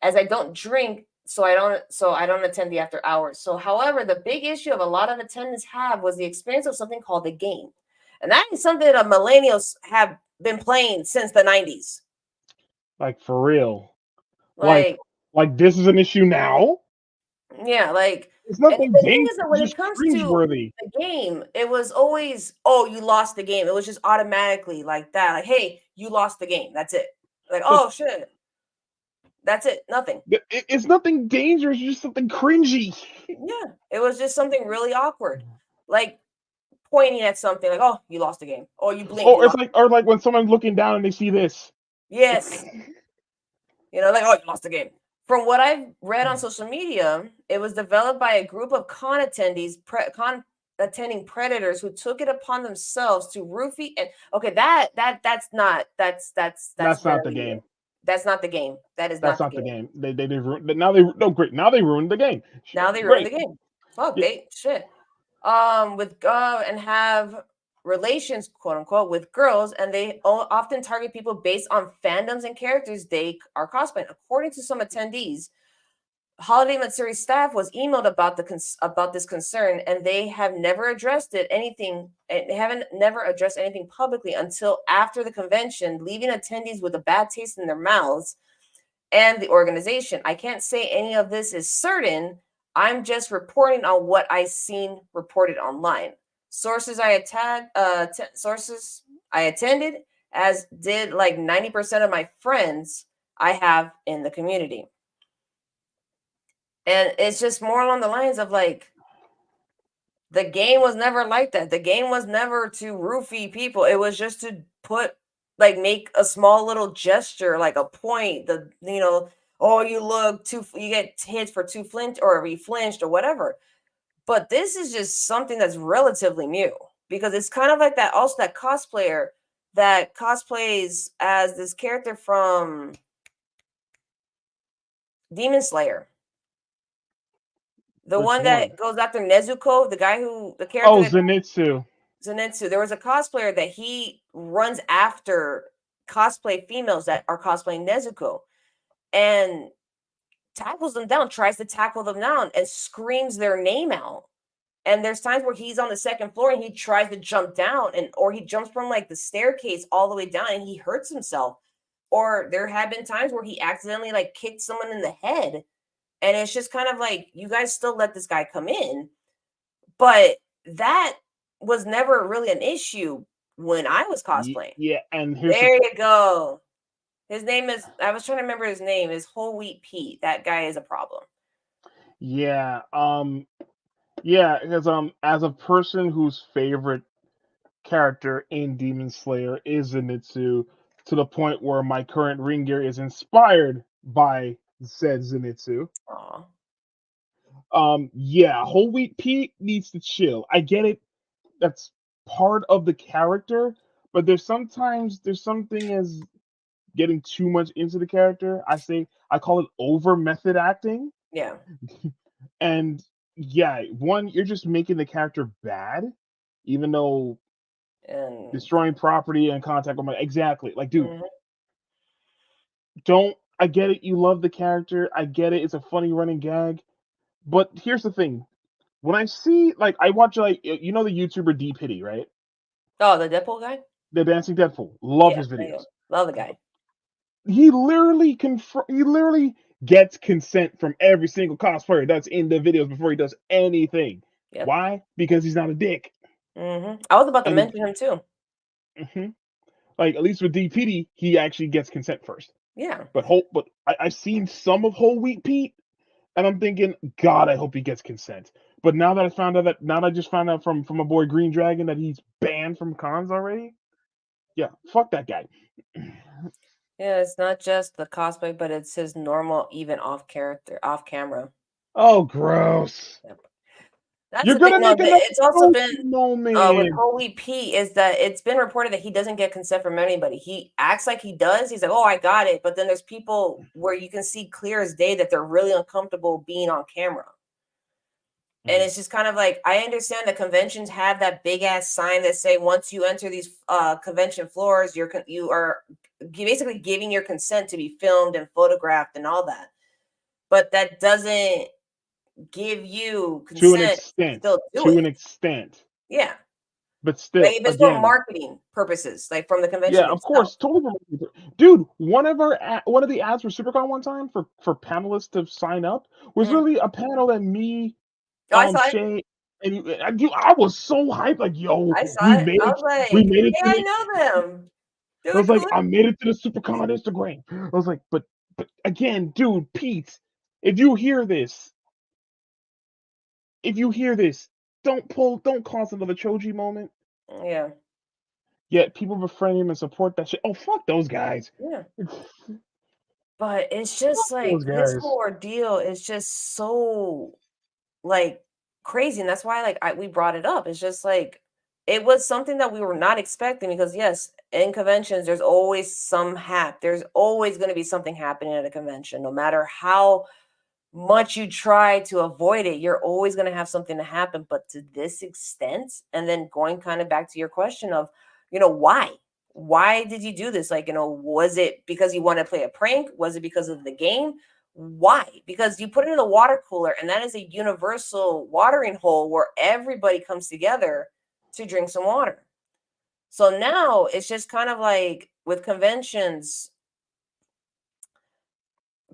as I don't drink, so I don't attend the after hours. So, however, the big issue of a lot of attendants have was the experience of something called the game, and that is something that millennials have been playing since the 90s. Like for real. Like Like, like this is an issue now. yeah, like, It's and nothing the thing dangerous. is that It's when it just comes to cringeworthy. the game, it was always, oh, you lost the game. It was just automatically like that. Like, hey, you lost the game. That's it. Like, Just oh shit. That's it. Nothing. it's nothing dangerous. It's just something cringy. Yeah. It was just something really awkward. Like pointing at something like, oh, you lost the game. Oh, you blinked, you Or it's lost. like or like when someone's looking down and they see this. Yes. Like, oh, you lost the game. From what I've read on social media, it was developed by a group of con attendees, con attending predators who took it upon themselves to roofie and okay, that's not that's That's not the very new. game. That's not the game. That is That's not the not the game. game. They ruined. Now they no great. Now they ruined the game. Now they ruined Great. the game. Fuck, Yeah, they shit. With and have relations, quote unquote, with girls, and they often target people based on fandoms and characters they are cosplaying. According to some attendees, Holiday Matsuri staff was emailed about about this concern, and they have never addressed it anything. And they haven't never addressed anything publicly until after the convention, leaving attendees with a bad taste in their mouths and the organization. I can't say any of this is certain. I'm just reporting on what I seen reported online. Sources I attended, as did like 90% of my friends I have in the community. And it's just more along the lines of like the game was never like that. The game was never to roofie people. It was just to put like make a small little gesture, like a point. Oh, you get hit for two flinch or you flinched or whatever. But this is just something that's relatively new because it's kind of like that. Also, that cosplayer that cosplays as this character from Demon Slayer. The which one that one? goes after Nezuko, the character Oh, that Zenitsu. Zenitsu. There was a cosplayer that he runs after cosplay females that are cosplaying Nezuko and tackles them down, tries to tackle them down, and screams their name out. And there's times where he's on the second floor and he tries to jump down, or he jumps from like the staircase all the way down and he hurts himself. Or there have been times where he accidentally like kicked someone in the head. And it's just kind of like, you guys still let this guy come in. But that was never really an issue when I was cosplaying. Yeah, and here's the There you go. His name is, I was trying to remember his name, is Whole Wheat Pete. That guy is a problem. yeah, yeah, because as a person whose favorite character in Demon Slayer is Zenitsu, to the point where my current ring gear is inspired by said Zenitsu. Aw. Yeah, Whole Wheat Pete needs to chill. I get it. That's part of the character, but there's something as getting too much into the character. I call it over method acting. Yeah. And yeah, one, you're just making the character bad, even though And destroying property and contact with my exactly. Like, dude, mhm, don't I get it, you love the character. I get it, it's a funny running gag. But here's the thing. When I see like I watch like you know the YouTuber D Pity, right? oh, the Deadpool guy? The Dancing Deadpool. Love Yeah, his videos. love the guy. He literally gets consent from every single cosplayer that's in the videos before he does anything. Yep. Why? Because he's not a dick. I was about to And he, mention him too. mhm. Like at least with DPD, he actually gets consent first. Yeah. I've seen some of Whole Wheat Pete, and I'm thinking, God, I hope he gets consent. But now that I just found out from my boy Green Dragon that he's banned from cons already. Yeah, fuck that guy. Yeah, it's not just the cosplay, but it's his normal, even off camera. Oh, gross. Yep. That's You're the thing. gonna No, make another it's also Kobe been with moment. Holy P is that it's been reported that he doesn't get consent from anybody. He acts like he does. He's like, "Oh, I got it," but then there's people where you can see clear as day that they're really uncomfortable being on camera. And it's just kind of like I understand that conventions have that big ass sign that say once you enter these convention floors, you are basically giving your consent to be filmed and photographed and all that. But that doesn't give you To an consent to extent. still do To an it. extent. Yeah. But Like still, if it's for again, marketing purposes, like from the convention yeah, of itself. course, totally. Dude, one of the ads for SuperCon one time for panelists to sign up was Mhm. really a panel that me, Oh, I saw it. Shay, and dude, I was so hyped, like, yo, I saw it. I was we like, made it hey, to I the. know them. They I was look like, cool. I made it to the SuperCon Instagram. I was like, but again, dude, Pete, if you hear this, if you hear this, don't cause another Choji moment. Yeah. Yet people befriend him and support that shit. Oh, fuck those guys. Yeah. But it's Fuck just those like his guys. whole ordeal is just so like crazy. And that's why we brought it up. It's just like it was something that we were not expecting because yes, in conventions, there's always some there's always going to be something happening at a convention, no matter how much you try to avoid it, you're always going to have something to happen. But to this extent, and then going kind of back to your question of, why? Why did you do this? Like, was it because you want to play a prank? Was it because of the game? Why? Because you put it in the water cooler, and that is a universal watering hole where everybody comes together to drink some water. So now it's just kind of like with conventions,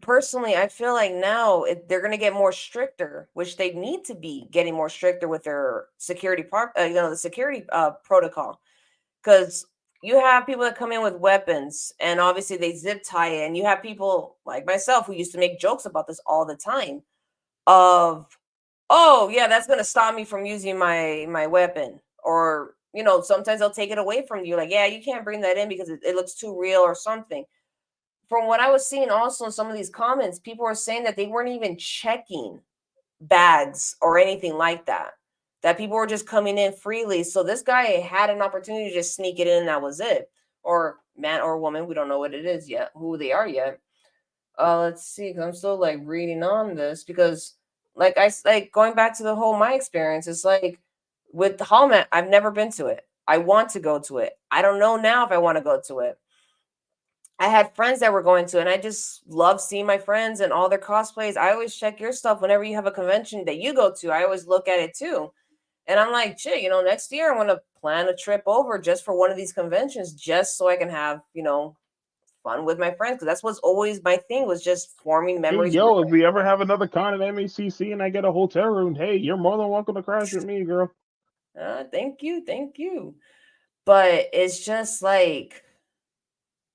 personally, I feel like now they're going to get more stricter, which they need to be getting more stricter with their security part, the security protocol. Because you have people that come in with weapons, and obviously they zip tie it, and you have people like myself who used to make jokes about this all the time. Of, oh yeah, that's going to stop me from using my weapon, or sometimes they'll take it away from you, like, yeah, you can't bring that in because it looks too real or something. From what I was seeing also in some of these comments, people were saying that they weren't even checking bags or anything like that. That people were just coming in freely. So this guy had an opportunity to just sneak it in, and that was it. Or man or woman, we don't know what it is yet, who they are yet. Let's see, because I'm still like reading on this because like going back to the whole my experience, it's like with the Holmat, I've never been to it. I want to go to it. I don't know now if I want to go to it. I had friends that were going to, and I just love seeing my friends and all their cosplays. I always check your stuff whenever you have a convention that you go to. I always look at it too. And I'm like, shit, next year I'm gonna plan a trip over just for one of these conventions, just so I can have, fun with my friends. Because that's what's always my thing, was just forming Hey, memories with yo, if we ever have another con at MACC and I get a hotel room, hey, you're more than welcome to crash with me, girl. them. Thank you, thank you. But it's just like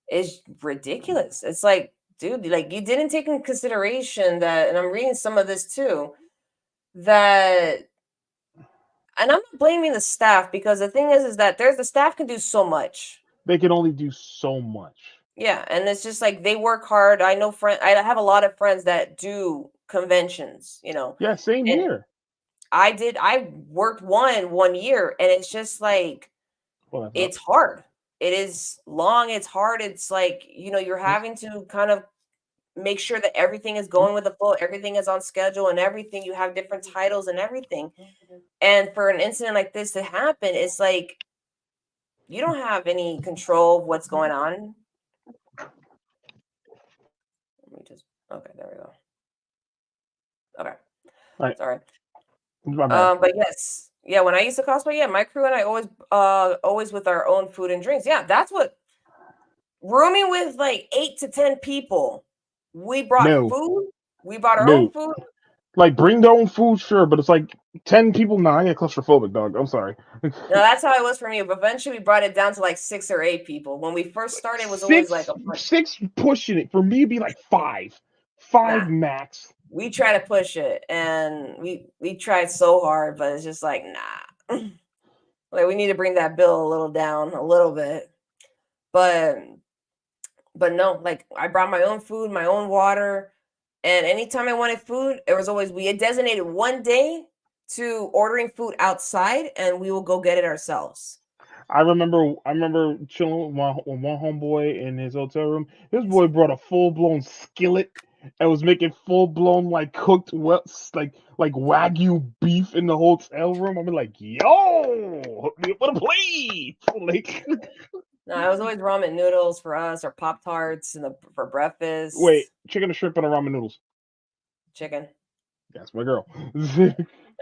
it's ridiculous. It's like, dude, like you didn't take in consideration that, and I'm reading some of this too, that, and I'm not blaming the staff, because the thing is that the staff can do so much. They can only do so much. Yeah, and it's just like they work hard. I have a lot of friends that do conventions, Yeah, same and here. I worked one year, and it's just like Well, that's up. it's hard. It is long, it's hard. It's like, you're having to kind of make sure that everything is going with the flow, everything is on schedule and everything. You have different titles and everything. And for an incident like this to happen, it's like you don't have any control of what's going on. Let me just, okay, there we go. Okay, Right. sorry. My bad. But yes, yeah, when I used to cosplay, yeah, my crew and I always with our own food and drinks. Yeah, that's what, rooming with like 8 to 10 people. We brought No. food, we brought our own No. food. Like, bring their own food, sure, but it's like 10 people. Nah, I get claustrophobic, dog. I'm sorry. No, that's how it was for me. But eventually we brought it down to like 6 or 8 people. When we first started, it was always like six, a bunch. six pushing it. For me, it'd be like five. Five Nah, max. we try to push it, and we tried so hard, but it's just like nah. Like we need to bring that bill a little down a little bit. But no, like I brought my own food, my own water, and anytime I wanted food, it was always we had designated one day to ordering food outside, and we will go get it ourselves. I remember chilling with one homeboy in his hotel room. This boy brought a full blown skillet and was making full blown like cooked like wagyu beef in the hotel room. I'm like, yo, hook me up with a plate. Like, No, it was always ramen noodles for us, or Pop Tarts for wait, breakfast. chicken and shrimp and ramen noodles. Chicken. That's my girl.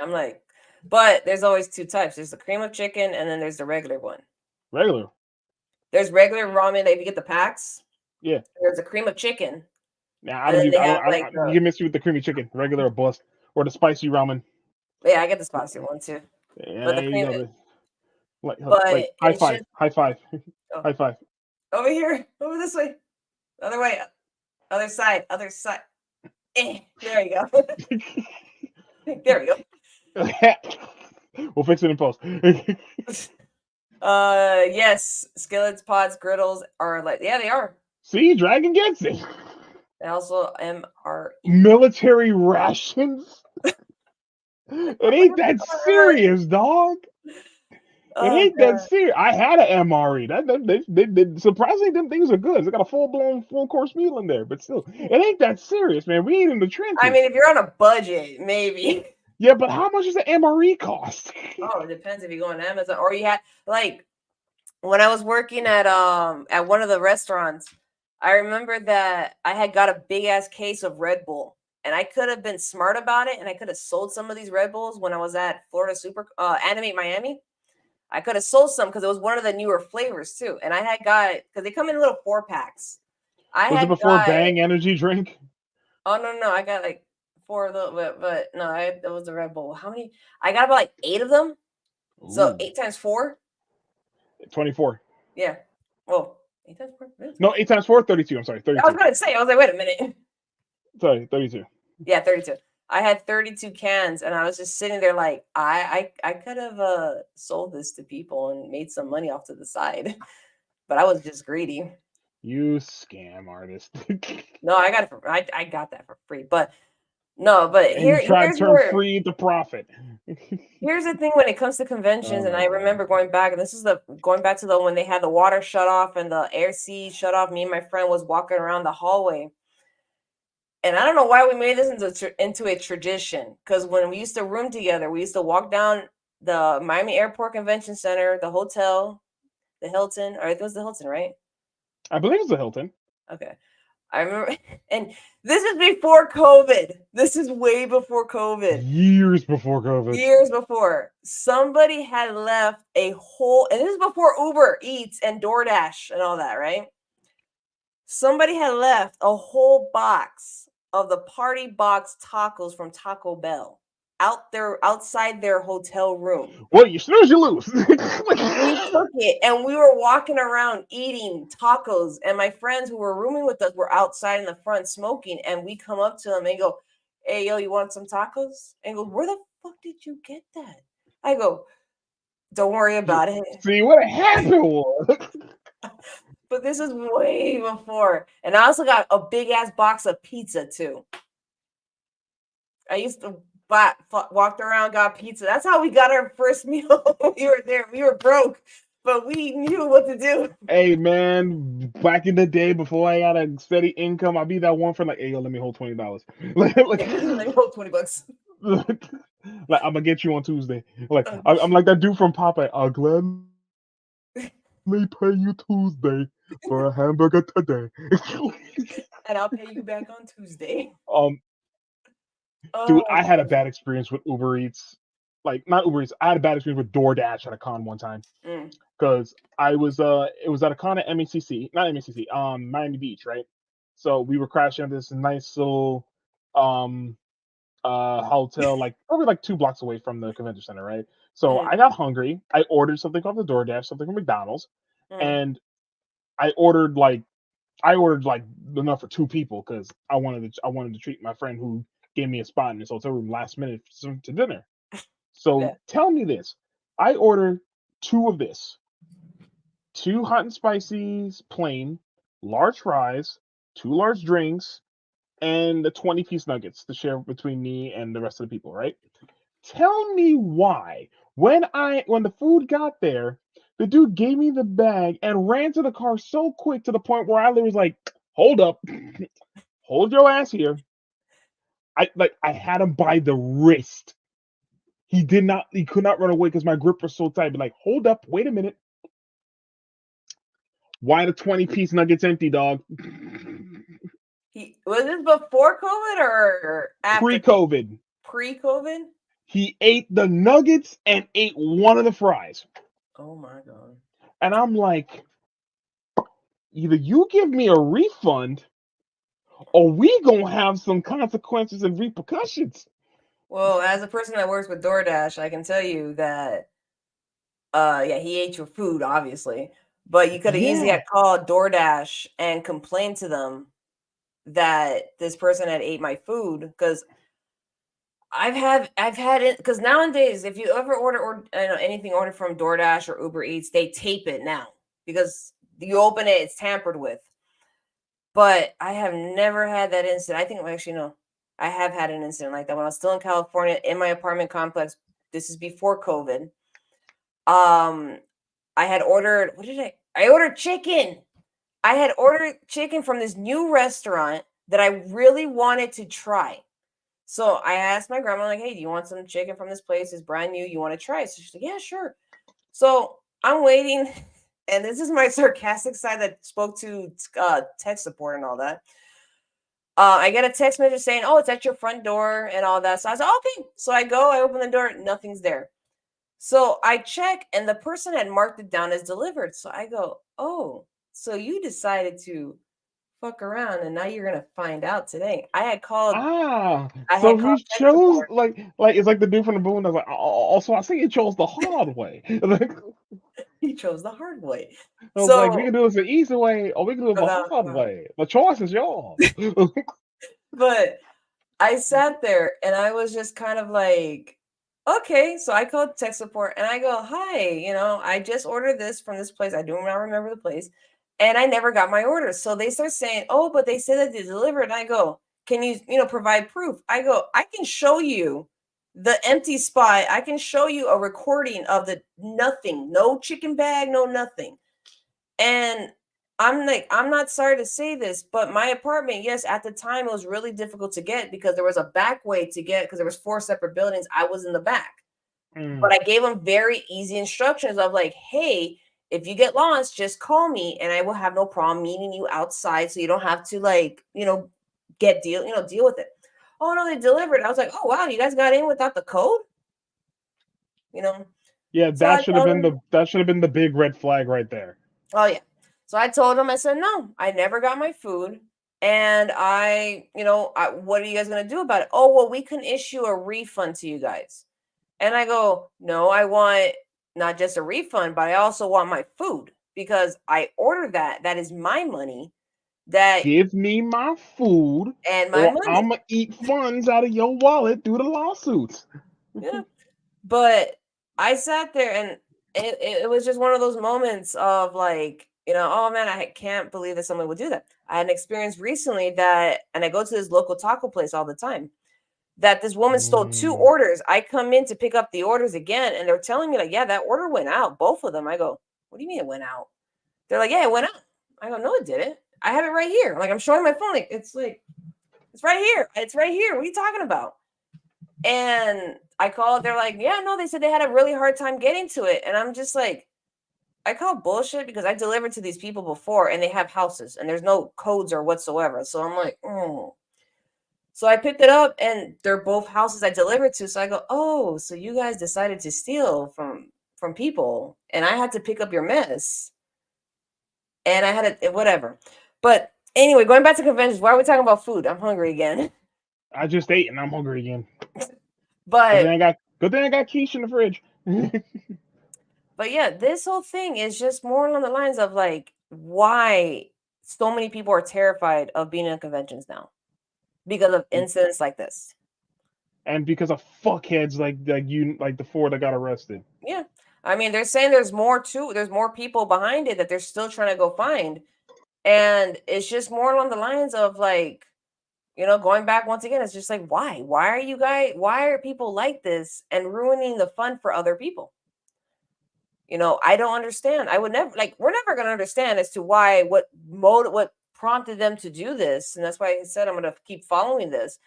I'm like, but there's always two types. There's the cream of chicken, and then there's the regular one. Regular. There's regular ramen that you get the packs. Yeah. There's a cream of chicken, Nah, I and don't then do. they have like You can miss me with the creamy chicken, regular or bust, or the spicy ramen. yeah, I get the spicy one too. Yeah, But the there you cream, go. Like but high it's five, just high five, oh, high five. over here, over this way, other way, other side, other side. There you go. There we go. We'll fix it in post. Yes, skillets, pots, griddles are like yeah, they are. See, Dragon gets it. They also MRE. Military rations. It ain't that serious, dog. It Oh ain't that god. serious. I had an MRE. Surprisingly, them things are good. They got a full blown full course meal in there, but still, it ain't that serious, man. We ain't in the I trenches. mean, if you're on a budget, maybe. Yeah, but how much does an MRE cost? Oh, it depends if you go on Amazon or you had like when I was working at one of the restaurants, I remember that I had got a big ass case of Red Bull, and I could have been smart about it, and I could have sold some of these Red Bulls when I was at Florida Super Animate Miami. I could have sold some because it was one of the newer flavors too, and I had got because they come in little 4 packs. I Was it had before got Bang Energy drink? oh no, I got like 4 of them, but no, that was the Red Bull. How many? I got about like 8 of them. So Ooh, 8 times 4, 24. yeah. Well, 8 times 4. Really? No, 8 times 4, 32. I'm sorry, I was 32. gonna say, I was like, wait a minute. Sorry, 32. Yeah, 32. I had 32 cans, and I was just sitting there like, I could have sold this to people and made some money off to the side, but I was just greedy. You scam artist. No, I got it for I got that for free, but no, but And you try to here's turn where free into profit. here's the thing when it comes to conventions, Oh and my I god. remember going back, and this is the going back to the when they had the water shut off and the air sea shut off. Me and my friend was walking around the hallway, and I don't know why we made this into a tradition. Because when we used to room together, we used to walk down the Miami Airport Convention Center, the hotel, the Hilton, or it was the Hilton, right? I believe it's a Hilton. Okay. I remember, and this is before COVID. This is way before COVID. Years before COVID. Years before, somebody had left a whole, and this is before Uber Eats and DoorDash and all that, right? Somebody had left a whole box of the party box tacos from Taco Bell out there outside their hotel room. Well, you snooze, you lose. We took it and we were walking around eating tacos, and my friends who were rooming with us were outside in the front smoking, and we come up to them and go, "Hey, yo, you want some tacos?" And he goes, "Where the fuck did you get that?" I go, "Don't worry about it." See what happened was. But this is way before. And I also got a big ass box of pizza too. I used to walked around, got pizza. That's how we got our first meal. We were there. We were broke, but we knew what to do. Hey man, back in the day before I got a steady income, I'd be that one for like, hey yo, let me hold $20. like, Let me hold $20. like I'm gonna get you on Tuesday. Like I'm like that dude from Popeye. I'll gladly pay you Tuesday for a hamburger today. And I'll pay you back on Tuesday. Dude, Oh, I had a bad experience with Uber Eats. Like not Uber Eats. I had a bad experience with DoorDash at a con one time mm, because I was it was at a con at MECC, not MECC, Miami Beach, right? So we were crashing at this nice little um hotel, like probably like 2 blocks away from the convention center, right? So mm, I got hungry. I ordered something off the DoorDash, something from McDonald's, mm, and I ordered like enough for 2 people because I wanted to treat my friend who gave me a spot in this hotel room last minute to dinner. So Yeah. tell me this: I ordered two of this, two hot and spicy's plain, large fries, two large drinks, and the 20-piece nuggets to share between me and the rest of the people. Right? Tell me why when the food got there, the dude gave me the bag and ran to the car so quick to the point where I was like, "Hold up, hold your ass here." I had him by the wrist. He could not run away because my grip was so tight. But like, hold up, wait a minute. Why the 20-piece nuggets empty, dog? Was this before COVID or after Pre-COVID. Pre-COVID? He ate the nuggets and ate one of the fries. Oh my god. And I'm like, either you give me a refund or we gonna have some consequences and repercussions. Well, as a person that works with DoorDash, I can tell you that yeah, he ate your food, obviously. But you could have easily Yeah. had called DoorDash and complained to them that this person had ate my food, because I've had it, because nowadays if you ever order anything ordered from DoorDash or Uber Eats, they tape it now because you open it, it's tampered with. But I have never had that incident. I think, well, actually, no, I have had an incident like that when I was still in California in my apartment complex. This is before COVID. I had ordered, what did I ordered chicken. I had ordered chicken from this new restaurant that I really wanted to try. So I asked my grandma, like, hey, do you want some chicken from this place? It's brand new. You want to try it? So she's like, yeah, sure. So I'm waiting. And this is my sarcastic side that spoke to tech support and all that. I get a text message saying, oh, it's at your front door and all that. So I was like, okay. So I go, I open the door, nothing's there. So I check, and the person had marked it down as delivered. So I go, oh, so you decided to fuck around, and now you're gonna find out today. I So had called he tech chose support. like it's like the dude from the moon. I was like, also I think he chose the hard way. Like, He chose the hard way. I was like, we So, can do this the easy way, or we can do it the hard way. The choice is yours. but I sat there and I was just kind of like, okay. So I called tech support and I go, hi, I just ordered this from this place. I do not remember the place. And I never got my order. So they start saying, oh, but they said that they delivered. And I go, can you, provide proof? I go, I can show you the empty spot. I can show you a recording of the nothing, no chicken bag, no nothing. And I'm like, I'm not sorry to say this, but my apartment, yes, at the time it was really difficult to get because there was a back way to get, because there was 4 separate buildings. I was in the back. But I gave them very easy instructions of like, hey, if you get lost, just call me and I will have no problem meeting you outside so you don't have to deal with it. Oh no, they delivered. I was like, oh wow, you guys got in without the code? You know. Yeah, So I told them, that should have been the big red flag right there. oh yeah. So I told him, I said, no, I never got my food. And what are you guys going to do about it? Oh, well, we can issue a refund to you guys. And I go, no, I want not just a refund, but I also want my food because I ordered that. That is my money Give me my food, and my or money. I'ma eat funds out of your wallet through the lawsuits. Yeah. But I sat there and it was just one of those moments of like, oh man, I can't believe that someone would do that. I had an experience recently and I go to this local taco place all the time, that this woman stole 2 Mm. orders. I come in to pick up the orders again, and they're telling me like, yeah, that order went out, both of them. I go, what do you mean it went out? They're like, yeah, it went out. I go, no, it didn't. I have it right here. Like, I'm showing my phone. Like, it's right here. It's right here. What are you talking about? And I called. They're like, yeah, no, they said they had a really hard time getting to it. And I'm just like, I call bullshit because I delivered to these people before and they have houses and there's no codes or whatsoever. So I'm like, So I picked it up and they're both houses I delivered to. So I go, oh, so you guys decided to steal from people and I had to pick up your mess. And I had it, whatever. But anyway, going back to conventions, why are we talking about food? I'm hungry again. I just ate and I'm hungry again. But Good thing I got quiche in the fridge. But yeah, this whole thing is just more along the lines of like why so many people are terrified of being in conventions now because of incidents like this. and because of fuckheads like the four that got arrested. Yeah. I mean, they're saying there's more too. There's more people behind it that they're still trying to go find. And it's just more along the lines of like, going back once again, it's just like, why? Why are people like this and ruining the fun for other people? I don't understand. I would never like we're never gonna understand as to why what prompted them to do this. And that's why I said I'm gonna keep following this.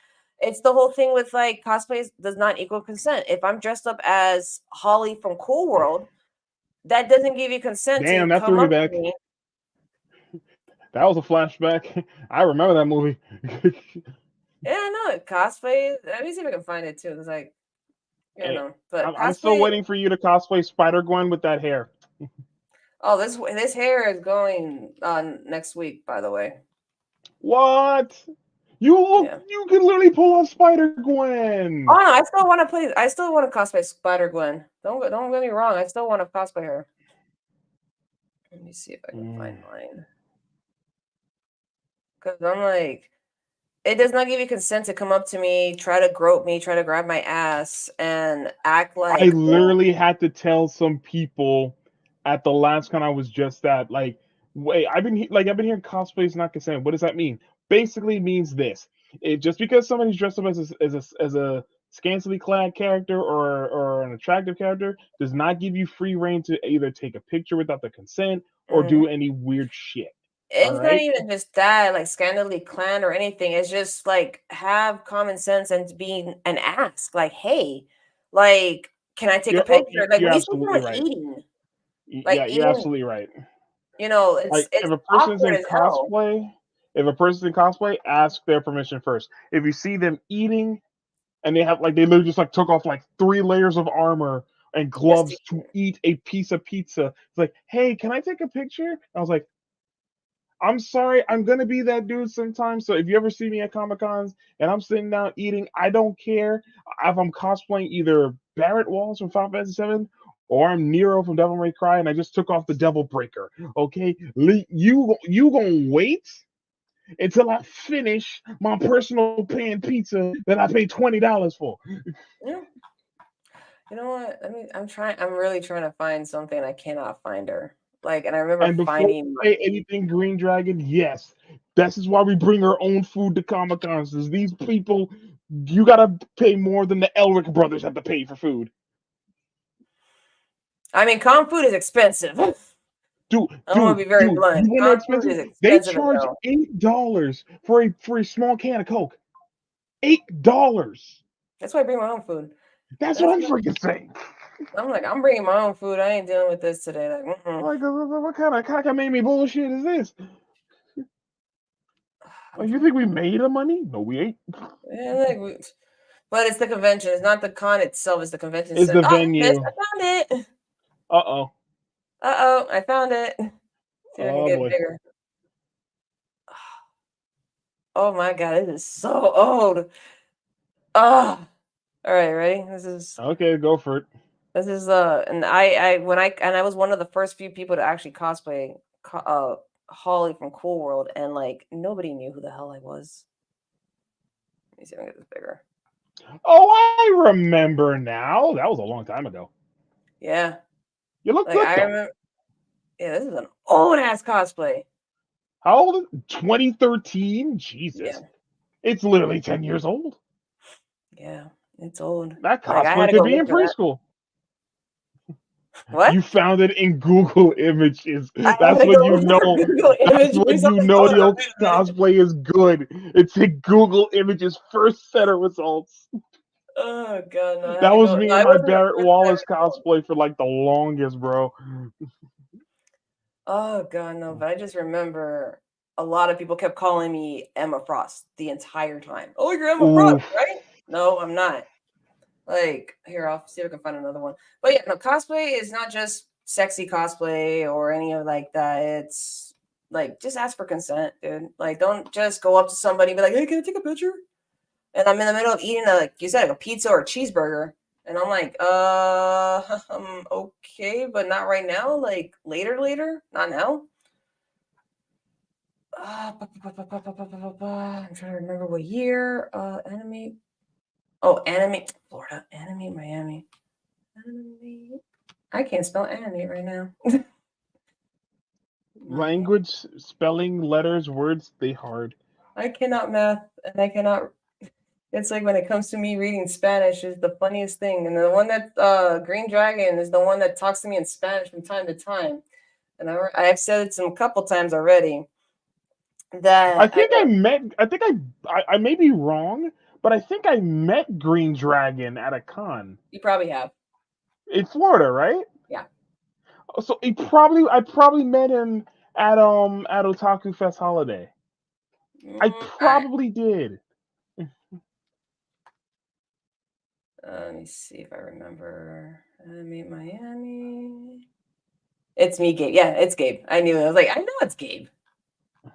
It's the whole thing with like cosplays does not equal consent. If I'm dressed up as Holly from Cool World, that doesn't give you consent to Damn, that threw come me up to back. me. That was a flashback. I remember that movie. Yeah, no, cosplay. Let me see if I can find it too. Because like, Hey, but I'm still cosplay. waiting for you to cosplay Spider Gwen with that hair. Oh, this hair is going on next week, by the way. What? Yeah. You can literally pull off Spider Oh Gwen. no, I still want to play. I still want to cosplay Spider Gwen. Don't get me wrong. I still want to cosplay her. Let me see if I can find mine. Because I'm like, it does not give you consent to come up to me, try to grope me, try to grab my ass, and act I like, oh, literally had to tell some people at the last con I was just at, like, wait, I've been hearing cosplay is not consent. What does that mean? Basically means this. Just because somebody's dressed up as a scantily clad character or an attractive character does not give you free reign to either take a picture without the consent or mhm. do any weird shit. All It's not right? even just that, like scandally clan or anything. It's just like have common sense and be and ask, like, hey, like, can I take a picture? Like You're when you see absolutely someone right. eating, like Yeah, you're eating, absolutely right. it's Like it's awkward as hell. if a person's in cosplay, ask their permission first. If you see them eating and they literally just like took off like 3 layers of armor and Just gloves to eat a piece of pizza, it's like, hey, can I take a picture? I was like, I'm sorry, I'm gonna be that dude sometimes. So if you ever see me at Comic Cons and I'm sitting down eating, I don't care if I'm cosplaying either Barrett Walls from Final Fantasy VII or I'm Nero from Devil May Cry, and I just took off the Devil Breaker. Okay, you gonna wait until I finish my personal pan pizza that I paid $20 for. yeah. You know what? I'm really trying to find something. I cannot find her. Like, and I remember And before finding. you say anything, Green Dragon, yes, this is why we bring our own food to Comic Cons. Because these people, you gotta pay more than the Elric brothers have to pay for food. I mean, Kung food is expensive. Dude, I'm gonna be very dude, blunt. you want to know Kung food expensive? is They expensive as charge hell. $8 for a small can of Coke. $8. That's why I bring my own food. That's what That's I'm what freaking saying. I'm like. I'm bringing my own food. I ain't dealing with this today. Like, Like, what kind of cockamamie bullshit is this? I'm Like, you trying. think we made the money? No, we ain't. Yeah, but it's the convention. It's not the con itself. It's the convention It's center. the Oh, there it is. venue. I found it. Uh-oh. Uh-oh, I found it. See if I can Oh get it boy. bigger. Oh my god, it is so old. Oh, all right, ready? Okay, go for it. And I was one of the first few people to actually cosplay Holly from Cool World, and like nobody knew who the hell I was. Let me see if I can get this bigger. Oh, I remember now. That was a long time ago. Yeah, You look like good I though. remember. Yeah, this is an old ass cosplay. How old is it? 2013? Jesus. Yeah, It's literally 10 years old. yeah, it's old. That Like I had cosplay to could go be look in for that. preschool. What? You found it in Google Images. I had That's to when go you look for know. Google That's images. when I'm you like, know hold the on, old wait a minute. cosplay is good. It's in Google Images first set of results. Oh god, no, I had That to was go. me No, and it my wasn't the Barrett first set. Wallace cosplay for like the longest, bro. Oh god, no, but I just remember a lot of people kept calling me Emma Frost the entire time. Oh, you're Emma Frost, Oof. right? No, I'm not. Like, here, I'll see if I can find another one. But yeah, no, cosplay is not just sexy cosplay or any of like that. It's like just ask for consent, dude. Like, don't just go up to somebody and be like, "Hey, can I take a picture?" And I'm in the middle of eating like you said, like a pizza or a cheeseburger, and I'm like, okay, but not right now. Like later, not now. I'm trying to remember what year. Anime. Oh, Animate Florida, Animate Miami. Animate. I can't spell animate right now. Language, spelling, letters, words, they hard. I cannot math, and I cannot. It's like when it comes to me reading Spanish is the funniest thing. And the one that Green Dragon is the one that talks to me in Spanish from time to time. And I've said it a couple times already. I That think I met. I think I may be wrong, but I think I met Green Dragon at a con you probably have. in Florida, right? Yeah. So I probably met him at Otaku Fest Holiday. I probably did. Let me see if I remember. Animate Miami. It's me, Gabe. Yeah, it's Gabe. I knew it. I was like, I know it's Gabe.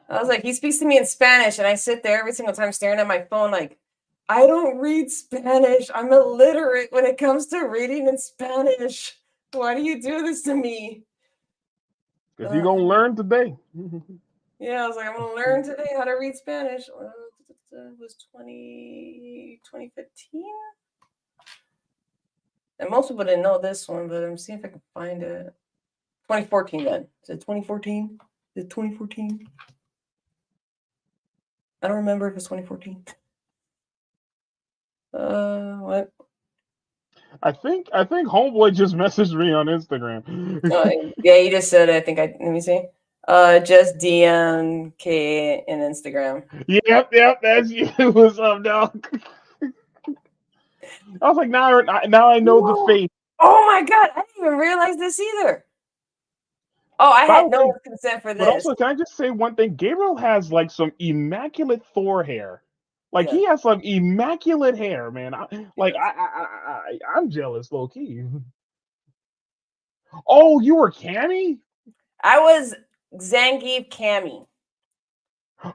I was like, he speaks to me in Spanish, and I sit there every single time staring at my phone, like, I don't read Spanish. I'm illiterate when it comes to reading in Spanish. Why do you do this to me? If you're gonna learn today. Yeah, I was like, I'm gonna learn today how to read Spanish. It was 2015? And most people didn't know this one, but I'm seeing if I can find it. 2014 then. Is it 2014? Is it 2014? I don't remember if it's 2014. What? I think Homeboy just messaged me on Instagram. Yeah, you just said it. I think let me see. Just DM K in Instagram. Yep, that's you. What's up, dog? I was like, now I know the face. Oh my god, I didn't even realize this either. Oh, I had no consent for this. But also, can I just say one thing? Gabriel has like some immaculate Thor hair. Like he has some immaculate hair, man. I'm jealous, low key. Oh, you were Cammy? I was Zangief Cammy.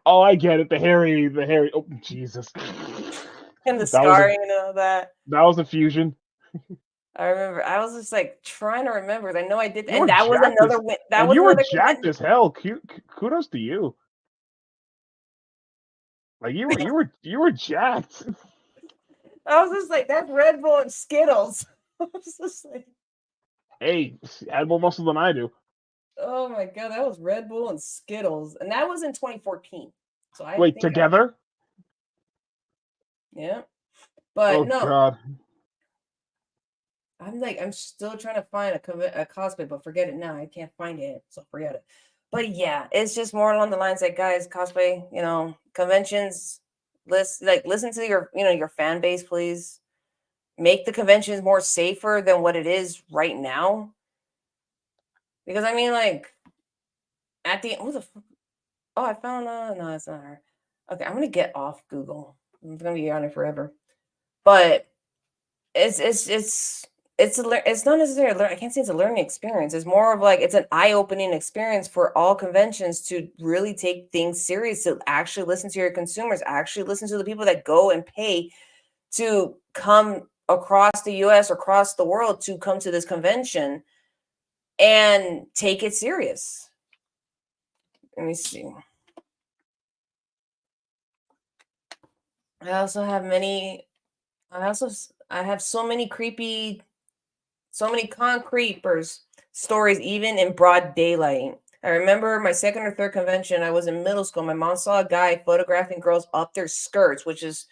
Oh, I get it. The hairy. Oh, Jesus. And the scarring and all that. That was a fusion. I remember. I was just like trying to remember. I know I did, You and that was another win. That was you were another jacked as hell. Kudos to you. Like you were jacked. I was just like, that's Red Bull and Skittles. I was just like, hey, had more muscle than I do. Oh my god, that was Red Bull and Skittles, and that was in 2014. So I wait together. Yeah, but oh, no. God. I'm still trying to find a cosplay, but forget it now. I can't find it, so forget it. But yeah, it's just more along the lines like, guys, cosplay, conventions, listen to your fan base, please. Make the conventions more safer than what it is right now. Because I mean, like, at the who the fuck? Oh, I found no, it's not her. Okay, I'm gonna get off Google. I'm gonna be on it forever. But it's not necessarily I can't say it's a learning experience. It's more of like it's an eye-opening experience for all conventions to really take things serious, to actually listen to your consumers, actually listen to the people that go and pay to come across the US or across the world to come to this convention and take it serious. Let me see. I have so many con creepers stories, even in broad daylight. I remember my second or third convention, I was in middle school. My mom saw a guy photographing girls up their skirts, which is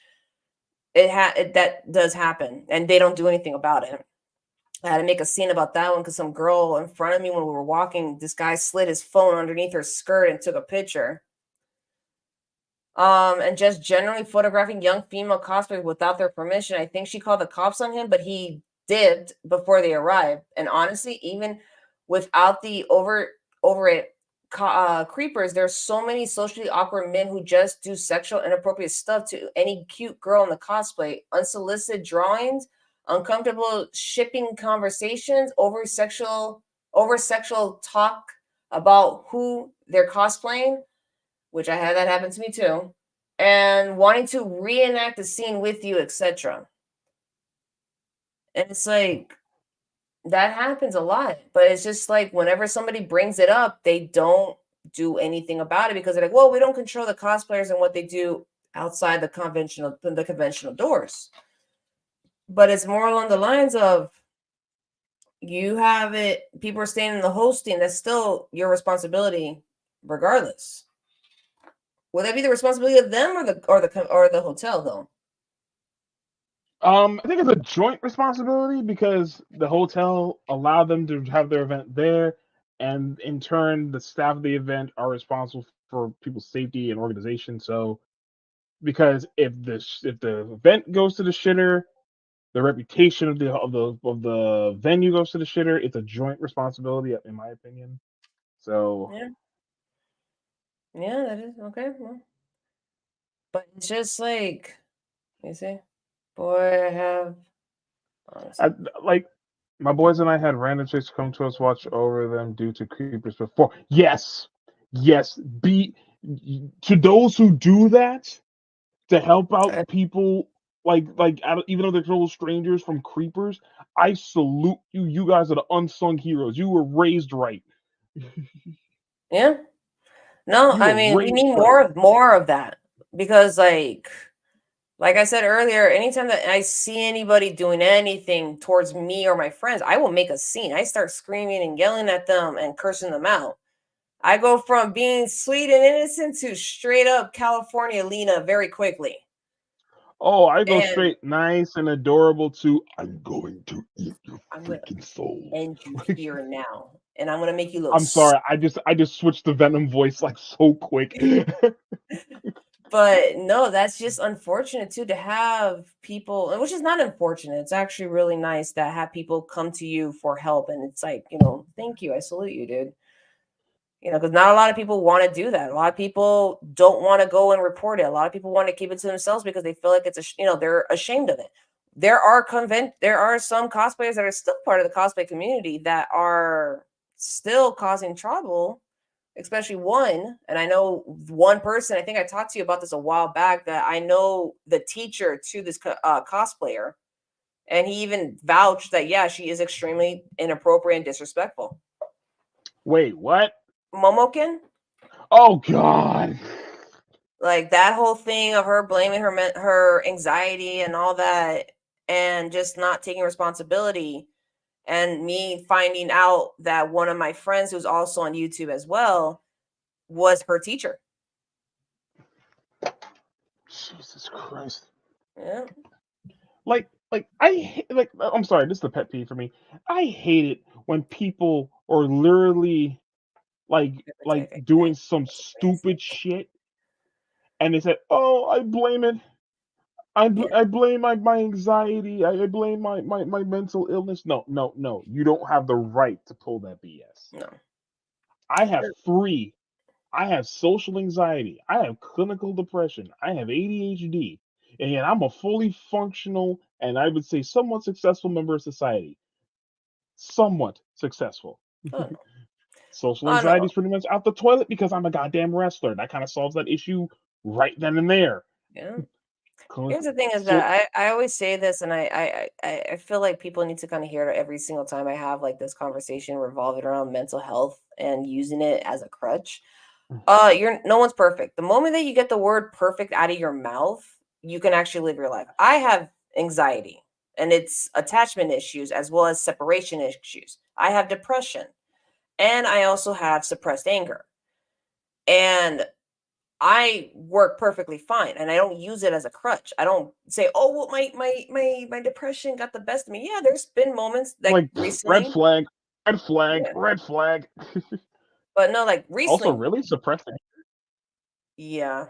that does happen, and they don't do anything about it. I had to make a scene about that one because some girl in front of me when we were walking, this guy slid his phone underneath her skirt and took a picture. And just generally photographing young female cosplayers without their permission. I think she called the cops on him, but he dipped before they arrived. And honestly, even without the creepers, there's so many socially awkward men who just do sexual inappropriate stuff to any cute girl in the cosplay. Unsolicited drawings, uncomfortable shipping conversations, over sexual talk about who they're cosplaying, which I had that happen to me too, and wanting to reenact the scene with you, etc. And it's like that happens a lot, but it's just like whenever somebody brings it up, they don't do anything about it because they're like, well, we don't control the cosplayers and what they do outside the conventional doors. But it's more along the lines of you have it, people are staying in the hosting, that's still your responsibility regardless. Would that be the responsibility of them or the hotel though? I think it's a joint responsibility because the hotel allowed them to have their event there, and in turn, the staff of the event are responsible for people's safety and organization. So, because if the event goes to the shitter, the reputation of the venue goes to the shitter. It's a joint responsibility, in my opinion. So, Yeah. Yeah, that is okay. Well, but it's just like, you see, boy, I have I, honestly. like my boys and I had random chicks come to us watch over them due to creepers before. Yes, yes. Be to those who do that to help out Uh, people even though they're total strangers from creepers. I salute you. You guys are the unsung heroes. You were raised right. yeah. No, You I were mean we raised need right. more of that because like I said earlier, anytime that I see anybody doing anything towards me or my friends, I will make a scene. I start screaming and yelling at them and cursing them out. I go from being sweet and innocent to straight up California Lena very quickly. Oh, I go And straight nice and adorable to I'm going to eat your I'm gonna freaking soul. end you here now. And I'm gonna make you look I'm sorry. I just switched the Venom voice like so quick. but no, that's just unfortunate too to have people, which is not unfortunate. It's actually really nice to have people come to you for help. And it's like, thank you. I salute you, dude. Because not a lot of people want to do that. A lot of people don't want to go and report it. A lot of people want to keep it to themselves because they feel like they're ashamed of it. There are some cosplayers that are still part of the cosplay community that are still causing trouble, especially one. And I know one person, I think I talked to you about this a while back, that I know the teacher to this cosplayer, and he even vouched that, yeah, she is extremely inappropriate and disrespectful. Wait, what? Momokin? Oh God. Like that whole thing of her blaming her anxiety and all that, and just not taking responsibility, and me finding out that one of my friends who's also on YouTube as well was her teacher. Jesus Christ. Yeah. I'm sorry, this is the pet peeve for me. I hate it when people are literally like doing some stupid shit and they say, "Oh, I blame it. Yeah. I blame my anxiety. I blame my mental illness." No, no, no. You don't have the right to pull that BS. No. I have three. I have social anxiety. I have clinical depression. I have ADHD. And yet I'm a fully functional and I would say somewhat successful member of society. Somewhat successful. Oh no. Social Oh anxiety is no. pretty much out the toilet because I'm a goddamn wrestler. That kind of solves that issue right then and there. Yeah. Here's Clinical. the thing is So that I always say this, and I feel like people need to kind of hear it every single time I have like this conversation revolving around mental health and using it as a crutch. You're no one's perfect. The moment that you get the word perfect out of your mouth, you can actually live your life. I have anxiety and it's attachment issues as well as separation issues. I have depression and I also have suppressed anger. And I work perfectly fine and I don't use it as a crutch. I don't say, "Oh, well, my depression got the best of me." Yeah, there's been moments like red recently. flag, red flag, Yeah. red flag. But no, like Also, recently, really suppressing. yeah.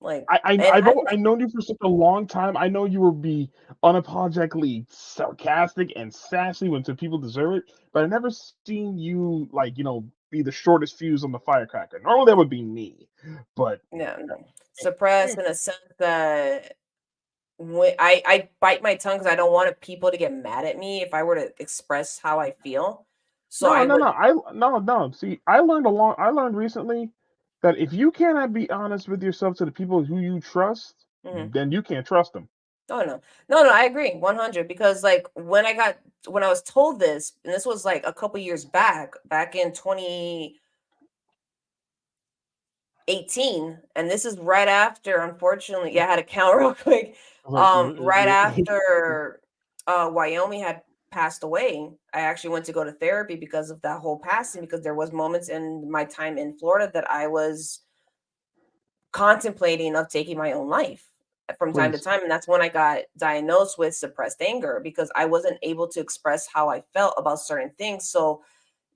Like I, I and I've known you for such a long time. I know you will be unapologetically sarcastic and sassy when some people deserve it, but I've never seen you be the shortest fuse on the firecracker. Normally that would be me, but no. Suppressed in a sense that when I bite my tongue because I don't want people to get mad at me if I were to express how I feel. So no, I no, would. no. No. See, I learned recently that if you cannot be honest with yourself to the people who you trust, Mhm. then you can't trust them. Oh no, I agree 100 because like when I was told this, and this was like a couple years back in 2018, and this is right after, unfortunately, yeah, I had to count real quick. Like, Right after Wyoming had passed away, I actually went to go to therapy because of that whole passing, because there was moments in my time in Florida that I was contemplating of taking my own life from time to Please. time. And that's when I got diagnosed with suppressed anger, because I wasn't able to express how I felt about certain things. So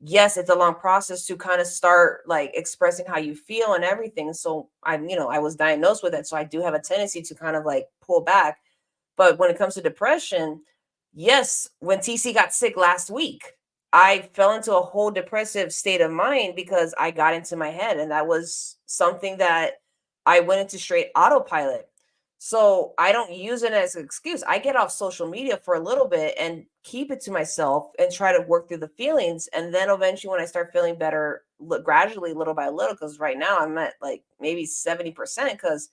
yes, it's a long process to kind of start like expressing how you feel and everything. So I was diagnosed with it. So I do have a tendency to kind of like pull back. But when it comes to depression, yes, when TC got sick last week, I fell into a whole depressive state of mind because I got into my head, and that was something that I went into straight autopilot. So I don't use it as an excuse. I get off social media for a little bit and keep it to myself and try to work through the feelings. And then eventually, when I start feeling better, gradually, little by little, because right now I'm at like maybe 70%, because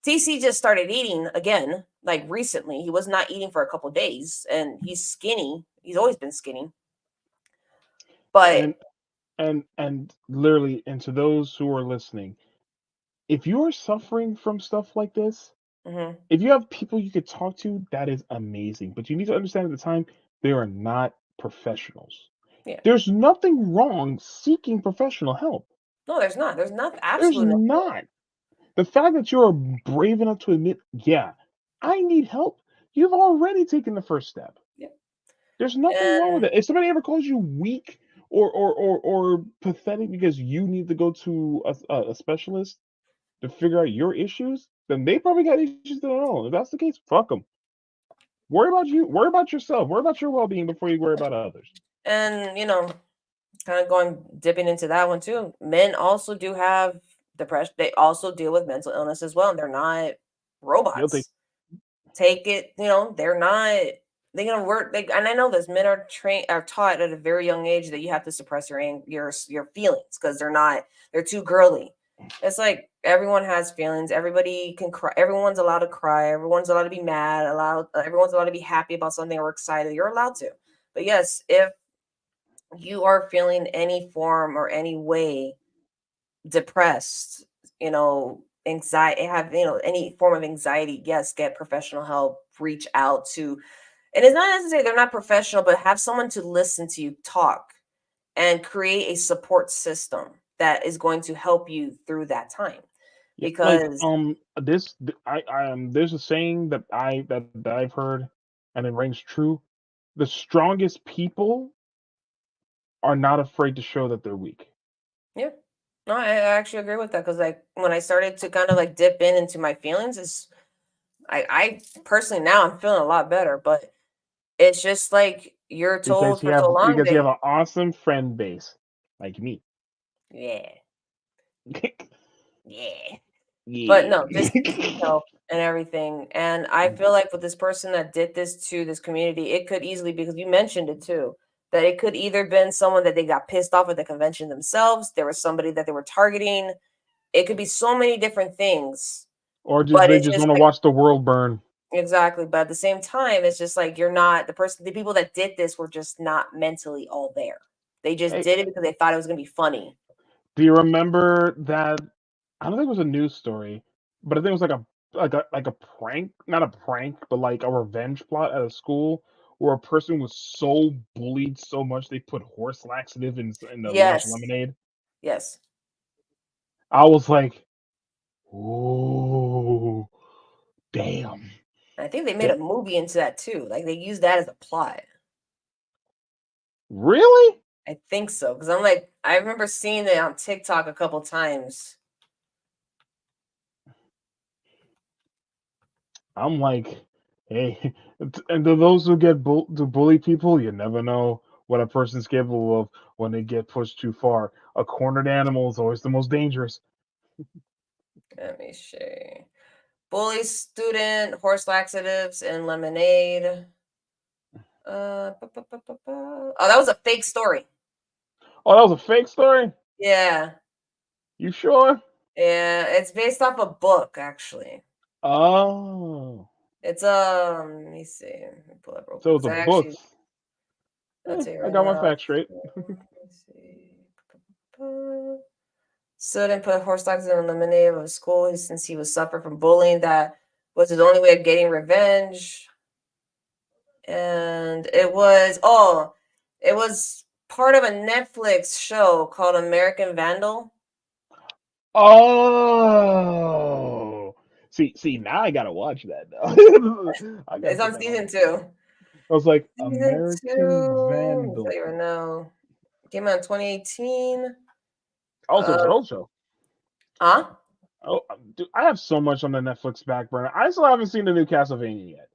TC just started eating again, like recently. He was not eating for a couple days, and he's skinny. He's always been skinny. But And and literally, and to those who are listening, if you are suffering from stuff like this, mhm, if you have people you could talk to, that is amazing. But you need to understand at the time, they are not professionals. yeah. There's nothing wrong seeking professional help. No, there's not. There's not There's absolutely nothing wrong. not. The fact that you're brave enough to admit, yeah, I need help, you've already taken the first step. Yeah. There's nothing wrong with And it. If somebody ever calls you weak or pathetic because you need to go to a specialist to figure out your issues, then they probably got issues of their own. If that's the case, fuck them. Worry about you. Worry about yourself. Worry about your well being before you worry about others. and kind of going dipping into that one too. Men also do have depression. They also deal with mental illness as well, and they're not Guilty. robots. Take it, they're not they're gonna work. And I know this, men are taught at a very young age that you have to suppress your feelings because they're too girly. It's like everyone has feelings. Everybody can cry. Everyone's allowed to cry. Everyone's allowed to be mad. Everyone's allowed to be happy about something or excited. You're allowed to. But yes, if you are feeling any form or any way depressed, anxiety, have any form of anxiety, yes, get professional help. Reach out to, and it's not necessarily they're not professional, but have someone to listen to you talk and create a support system that is going to help you through that time. Yeah, like Because I there's a saying that I've heard, and it rings true. The strongest people are not afraid to show that they're weak. yeah, no, I actually agree with that, because like when I started to kind of like dip into my feelings, is I personally now I'm feeling a lot better, but it's just like you're told for so long Because you that have an awesome friend base like me. yeah, yeah. But Yeah. no, just seek help and everything. And I feel like with this person that did this to this community, it could easily, because you mentioned it too, that it could either been someone that they got pissed off at the convention themselves. There was somebody that they were targeting. It could be so many different things. Or just But they it's just just want to like watch the world burn. exactly. But at the same time, it's just like you're not the people that did this were just not mentally all there. They just Hey, did it because they thought it was gonna be funny. do you remember that? I don't think it was a news story, but I think it was like a prank, not a prank, but like a revenge plot at a school where a person was so bullied so much they put horse laxative in the lunch Yes. lemonade. Yes. I was like, "Ooh, damn, I think they made that a movie into that too. Like they used that as a plot. really?" I think so, because I'm like, I remember seeing it on TikTok a couple times. I'm like, hey, and to those who to bully people, you never know what a person's capable of when they get pushed too far. A cornered animal is always the most dangerous. Let me see. Bully student, horse laxatives, and lemonade. Oh, that was a fake story. Oh, that was a fake story? Yeah, You sure? yeah. It's based off a book, actually. Oh, It's let me see. Let me pull it up real so quick. it's 'Cause a I book. actually, I'll tell you I right got my now. facts straight. Let me see. Student put horse laxatives in lemonade of school since he was suffered from bullying. That was his only way of getting revenge. and it was part of a Netflix show called American Vandal. Oh, see, now I gotta watch that now. I gotta It's put on that on my season list. 2. I was like, Season American 2. Let me tell Vandal. you right now. Came out in 2018. Also, it's Uh, an old show. huh? Oh, dude, I have so much on the Netflix back burner. I still haven't seen the new Castlevania yet.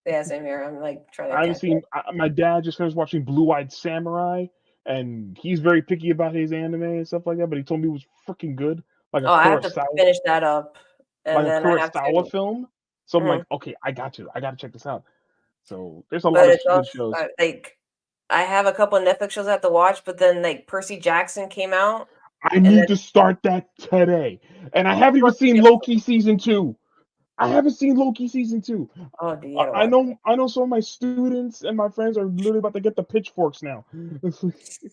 Yeah, same here. I'm like trying to I haven't catch up. seen. My dad just finished watching Blue Eyed Samurai, and he's very picky about his anime and stuff like that. But he told me it was freaking good, Oh, I have to finish that up, and Like a then I have Kurosawa to. film. So I'm Mhm. like, okay, I got you. I got to check this out. So there's a lot But of it's also good shows. like I have a couple of Netflix shows I have to watch, but then like Percy Jackson came out, I and need then to start that today, and I haven't even seen Loki season 2. I haven't seen Loki season 2. oh, dude, you gotta I watch know. I know some of my students and my friends are literally about to get the pitchforks now. it.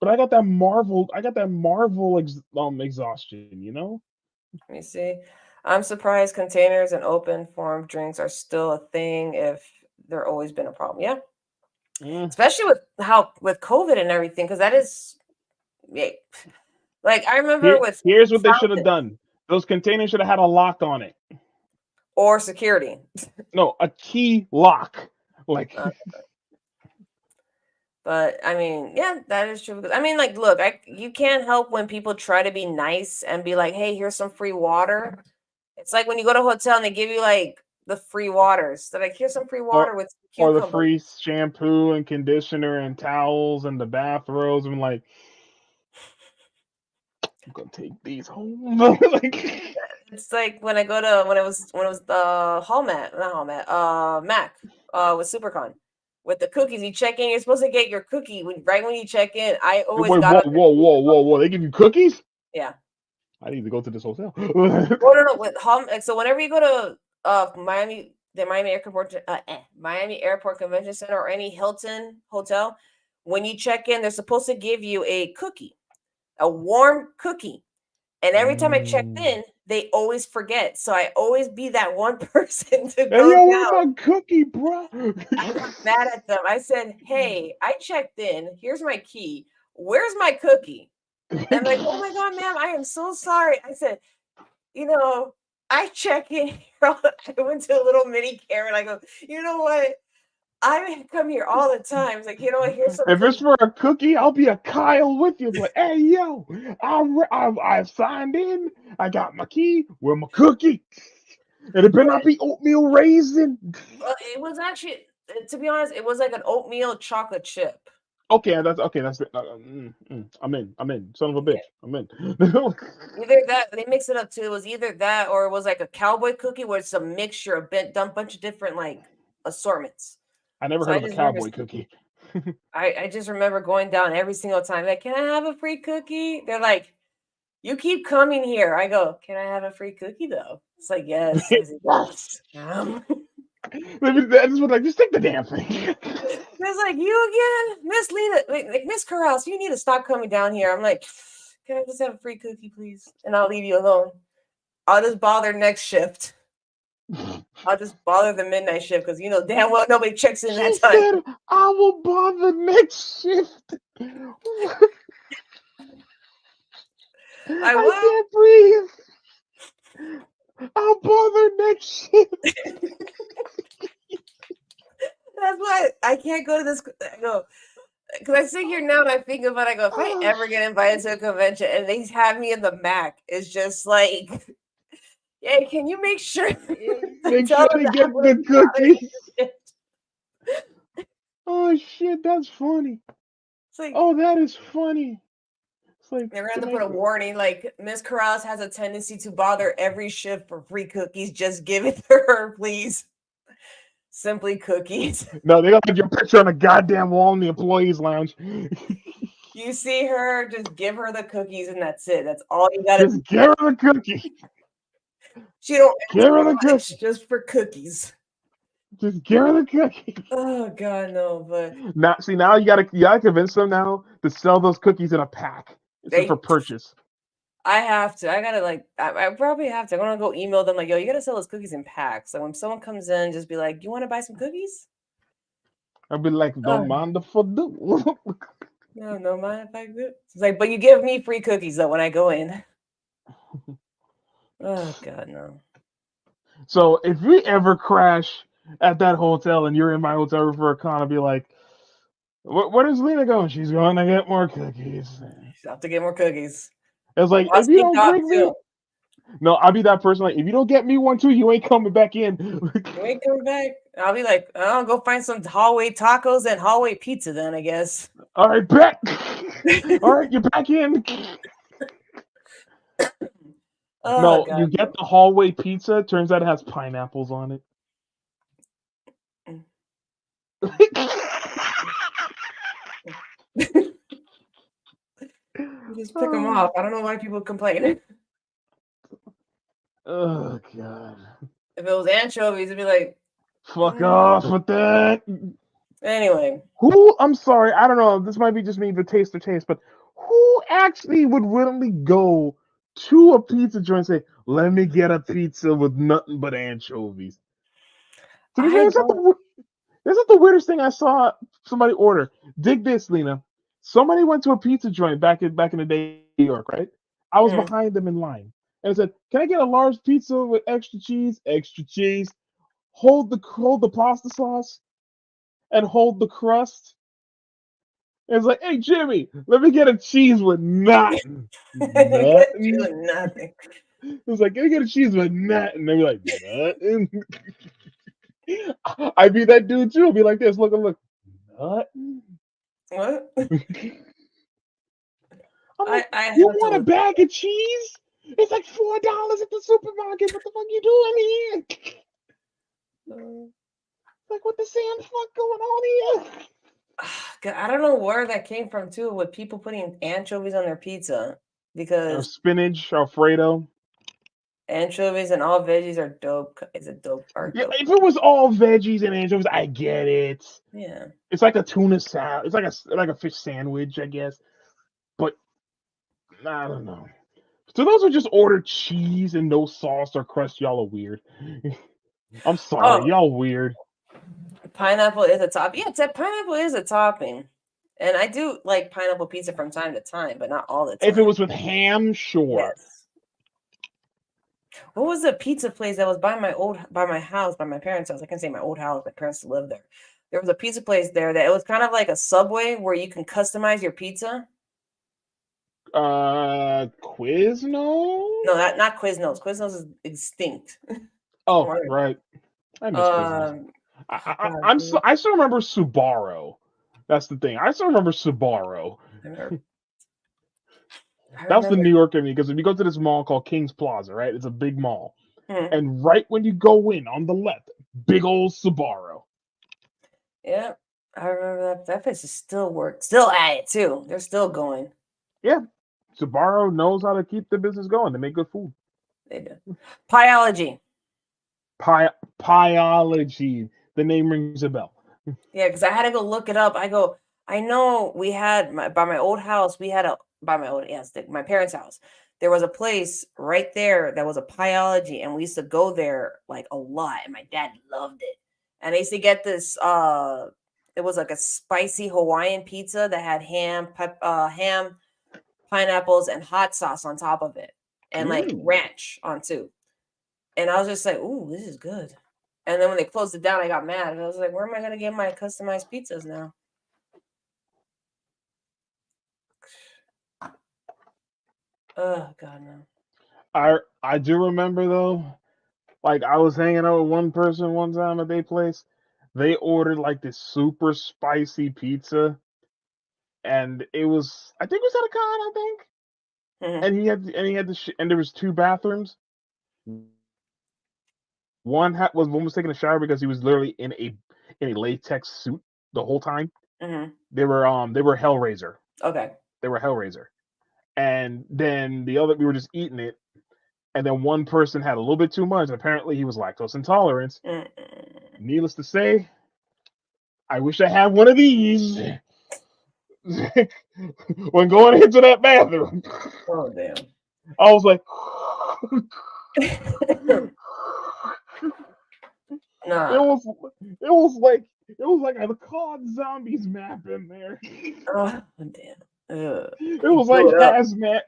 But I got that Marvel. Exhaustion. You know. Let me see. I'm surprised containers and open form drinks are still a thing if there always been a problem. Yeah, Mm. especially with COVID and everything, because that is yeah. Like I remember Here, with here's what they should have fountain done. Those containers should have had a lock on it. or security. No, a key lock. Like, Uh, but I mean, yeah, that is true. Because I mean, like, look, you can't help when people try to be nice and be like, "Hey, here's some free water." It's like when you go to a hotel and they give you like the free waters. They're like, "Here's some free or water with or the cucumbers." free shampoo and conditioner and towels and the bathrobes. I'm like, I'm gonna take these home. Like, It's like when I go to when it was the Holmat, not Holmat, Mac, with Supercon. With the cookies, you check in. You're supposed to get your cookie right when you check in. I always wait, got whoa, on. whoa, whoa, whoa, whoa! They give you cookies? Yeah. I need to go to this hotel. Oh no, no. With so whenever you go to Miami, the Miami Airport Convention Center or any Hilton hotel, when you check in, they're supposed to give you a cookie, a warm cookie. And every time I checked Mm. in, they always forget. So I always be that one person to Hey, go yo, where's down. my cookie, bro? I got mad at them. I said, "Hey, I checked in. Here's my key. Where's my cookie?" And like, "Oh my god, ma'am, I am so sorry." I said, "You know, I check in here." I went to a little mini Karen. I go, "You know what? I come here all the time." It's like, "You know what? Here's some If it's cookies." for a cookie, I'll be a Kyle with you. Like, hey, yo, I signed in. I got my key. Where my cookie? And it better not be oatmeal raisin. Well, it was actually, to be honest, it was like an oatmeal chocolate chip. Okay, that's it. I'm in. I'm in. Son of a Yeah. bitch. I'm in. Either that, they mix it up too. It was either that or it was like a cowboy cookie where it's a mixture of done bunch of different like assortments. I never So heard I of a just remember cowboy cookie. I just remember going down every single time, like, "Can I have a free cookie?" They're like, "You keep coming here." I go, "Can I have a free cookie though?" It's like, "Yes." I said, Yes. "Yes." That's what like just take the damn thing. It's like, "You again? Miss Lena, like Miss Corrales, you need to stop coming down here." I'm like, "Can I just have a free cookie, please?" And I'll leave you alone. I'll just bother next shift. I'll just bother the midnight shift because you know damn well nobody checks in She that time. said, "I will bother next shift." I I will. can't breathe. I'll bother next shift. That's why I can't go to this. I go because I sit here now and I think about. I go, if I Oh, ever get invited to a convention and they have me in the Mac, it's just like, yeah, can you make sure to make tell sure them they that I get will the be bothering cookies. your shift? Oh shit, that's funny. It's like Oh, that is funny. It's like, they're gonna have can to I? put a warning, like Miss Corrales has a tendency to bother every shift for free cookies. Just give it to her, please. Simply cookies. No, they got your picture on a goddamn wall in the employees' lounge. You see her, just give her the cookies, and that's it. That's all you gotta do. Just give her the cookie. She don't ask Give her for the cookie. much, just for cookies. Just give her the cookie. Oh God, no! But Now, see, now you gotta convince them now to sell those cookies in a pack. It's for they, purchase. I have to. I gotta like. I probably have to. I'm gonna go email them like, "Yo, you gotta sell those cookies in packs." So when someone comes in, just be like, "You want to buy some cookies?" I'd be like, Oh, don't mind if I do. no mind if I do. It's like, but you give me free cookies though when I go in. Oh God, no. So if we ever crash at that hotel and you're in my hotel room for a con, I'll be like, where is Lena going? She's going to get more cookies. You have to get more cookies. It's like, I'll if you sneak don't off bring me, too. no, I'll be that person. Like, if you don't get me one too, you ain't coming back in. You ain't coming back. I'll be like, I'll go find some hallway tacos and hallway pizza then, I guess. All right, bet. All right, you're back in. Oh No, God, you get no. the hallway pizza. Turns out it has pineapples on it. You just pick them off. I don't know why people complain. Oh god. If it was anchovies, it'd be like, Fuck off with that. anyway. Who? I'm sorry. I don't know. This might be just me for taste or taste, but who actually would willingly go to a pizza joint and say, "Let me get a pizza with nothing but anchovies"? To be I fair, don't. this is the weirdest thing I saw somebody order. Dig this, Lena. Somebody went to a pizza joint back in the day in New York, right? I was Mm. behind them in line, and I said, "Can I get a large pizza with extra cheese? Extra cheese. Hold the pasta sauce and hold the crust." And it's like, "Hey Jimmy, let me get a cheese with nothing, Get you nothing." nothing. It was like, "Can I get a cheese with nothing?" And they'd be like, "Nothing." I'd be that dude too. I'd be like this, look, nothing. What? I'm like, I "You have to want a look. bag of cheese? It's like $4 at the supermarket. What the fuck you doing here?" Like, what the sand fuck going on here? God, I don't know where that came from too, with people putting anchovies on their pizza because Spinach, Alfredo. anchovies and all veggies are dope. Is a dope are Yeah, dope. if it was all veggies and anchovies, I get it. Yeah. It's like a tuna salad. It's like a fish sandwich, I guess. But I don't know. So those who just order cheese and no sauce or crust, y'all are weird. I'm sorry, Oh, y'all weird. pineapple is a top. Yeah, pineapple is a topping. And I do like pineapple pizza from time to time, but not all the If it time. was with ham, sure. Yes. What was the pizza place that was by my house, by my parents' house? I can say my old house. My parents live there. There was a pizza place there that it was kind of like a Subway where you can customize your pizza. No, Quiznos? not Quiznos. Quiznos is extinct. Don't Oh, worry about right. I it. miss Quiznos. Oh God, dude. I still remember Subaru. That's the thing. I still remember Subaru. I remember. I That was the remember. New York area because if you go to this mall called King's Plaza, right? It's a big mall. Hmm. And right when you go in on the left, big old Subaru. Yeah, I remember that place is still at it too. They're still going. Yeah. Subaru knows how to keep the business going. They make good food. They do. Pyology. Pyology. The name rings a bell. Yeah, because I had to go look it up. I know we had by my old house, we had a by my old yes, my parents' house. There was a place right there that was a pyology, and we used to go there like a lot. And my dad loved it. And I used to get this it was like a spicy Hawaiian pizza that had ham, pineapples, and hot sauce on top of it, and like Ooh. ranch on too. And I was just like, "Ooh, this is good." And then when they closed it down, I got mad. I was like, "Where am I gonna get my customized pizzas now?" Oh God, no. I do remember though, like I was hanging out with one person one time at their place. They ordered like this super spicy pizza, and it was I think it was at a con, I think. Mhm, And there was two bathrooms. One was taking a shower because he was literally in a latex suit the whole time. mhm. They were Hellraiser. Okay. They were Hellraiser. And then the other we were just eating it, and then one person had a little bit too much. And apparently he was lactose intolerant. Mm-mm. Needless to say, I wish I had one of these when going into that bathroom. Oh damn. I was like, Nah. it was like It was like a COD Zombies map in there. Oh damn. Ugh. It You was blew like it up. hazmat.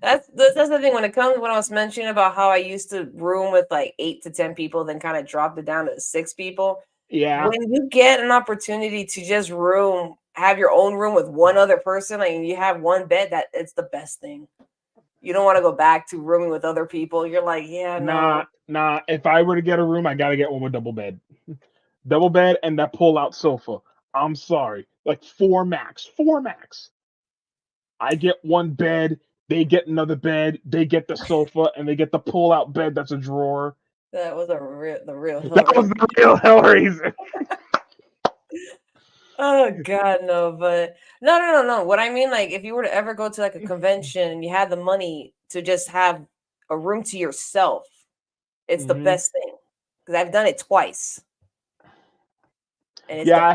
That's the thing when it comes when I was mentioning about how I used to room with like 8 to 10 people, then kind of dropped it down to 6 people. Yeah. When you get an opportunity to just have your own room with one other person, like you have one bed, that it's the best thing. You don't want to go back to rooming with other people. You're like, yeah, no. Nah. If I were to get a room, I gotta get one with double bed. Double bed and that pull out sofa. I'm sorry. Like four max. Four max. I get one bed, they get another bed, they get the sofa, and they get the pull out bed that's a drawer. That was the real That was the real Hellraiser. Oh God, no, but no. What I mean, like, if you were to ever go to like a convention and you had the money to just have a room to yourself, it's the Hmm. best thing. Because I've done it twice, and it's Yeah, the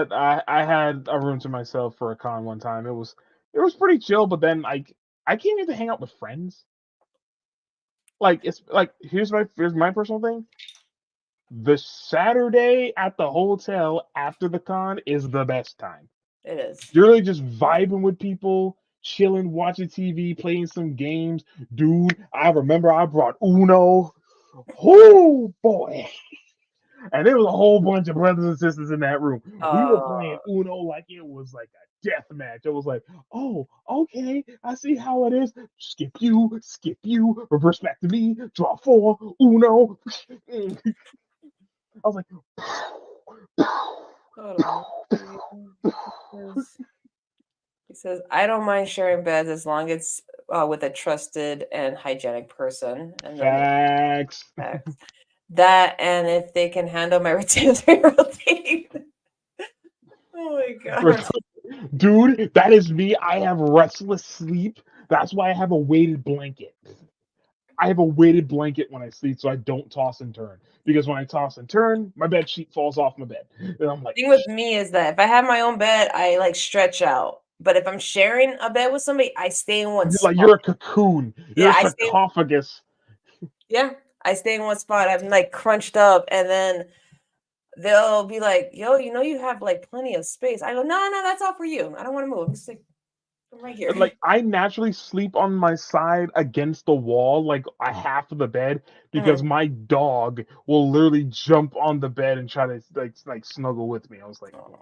I had a room to myself for a con one time. It was pretty chill, but then I came here to hang out with friends. Like it's like here's my personal thing. The Saturday at the hotel after the con is the best time. it is. You're really just vibing with people, chilling, watching TV, playing some games. Dude, I remember I brought Uno. Oh boy. And there was a whole bunch of brothers and sisters in that room. We were Uh, playing Uno like it was like a death match. It was like, oh, okay, I see how it is. Skip you, reverse back to me, draw four, Uno. I was like, hold on. He says, I don't mind sharing beds as long as it's with a trusted and hygienic person. And then the facts. facts. That and if they can handle my routine. Oh my God. Dude, that is me. I have restless sleep. That's why I have a weighted blanket. I have a weighted blanket when I sleep so I don't toss and turn. Because when I toss and turn, my bed sheet falls off my bed. And I'm like, Thing with me is that if I have my own bed, I like stretch out. But if I'm sharing a bed with somebody, I stay in one spot. you're a cocoon. You're Yeah, a sarcophagus. yeah, I stay in one spot. I'm like crunched up, and then they'll be like, "Yo, you have like plenty of space." I go, "No, that's all for you. I don't want to move. Just like I'm right here." And like I naturally sleep on my side against the wall, like a half of the bed, because Mhm. my dog will literally jump on the bed and try to like snuggle with me. I was like, oh,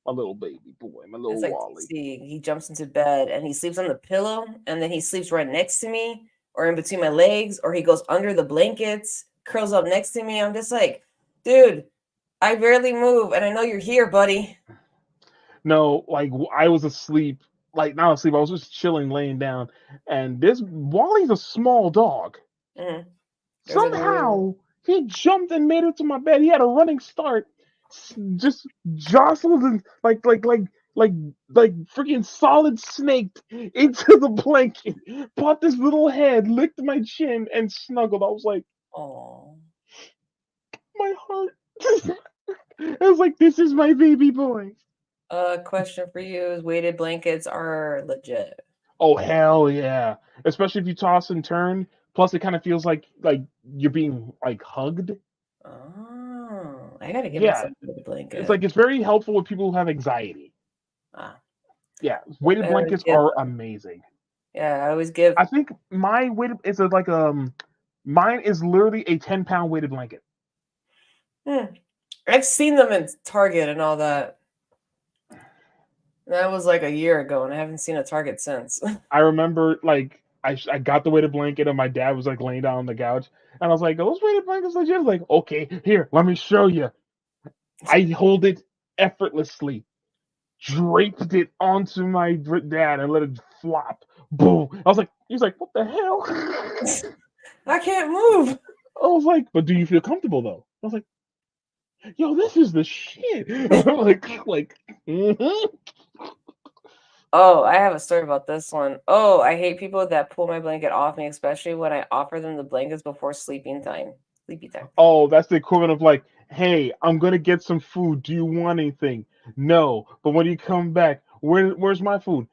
my little baby boy, my It's little like, Wally. see, he jumps into bed and he sleeps on the pillow, and then he sleeps right next to me, or in between my legs, or he goes under the blankets, curls up next to me. I'm just like, dude, I barely move, and I know you're here, buddy. No, like I was asleep, like not asleep. I was just chilling, laying down, and this Wally's a small dog. Mhm. There's a new. Somehow he jumped and made it to my bed. He had a running start, just jostled and like like freaking solid snaked into the blanket. Popped his little head, licked my chin, and snuggled. I was like, Oh, my heart. I was like, this is my baby boy. question for you is weighted blankets are legit. Oh hell yeah! Especially if you toss and turn. Plus, it kind of feels like you're being like hugged. Oh, I gotta get Yeah, myself a weighted it's blanket. like it's very helpful with people who have anxiety. Ah, Yeah, weighted I always blankets give are them. amazing. Yeah, I always give. I think my weighted is like mine is literally a 10 pound weighted blanket. Hmm. I've seen them in Target and all that. That was like a year ago, and I haven't seen a Target since. I remember like I got the weighted blanket and my dad was like laying down on the couch and I was like, those weighted blankets legit. Like, okay, here, let me show you. I hold it effortlessly, draped it onto my dad and let it flop. Boom. I was like, he's like, what the hell? I can't move. I was like, but do you feel comfortable though? I was like, yo, this is the shit. I'm like, mm-hmm. Oh, I have a story about this one. Oh, I hate people that pull my blanket off me, especially when I offer them the blankets before sleeping time. Sleepy time. Oh, that's the equivalent of like, hey, I'm gonna get some food. Do you want anything? No, but when you come back, where's my food,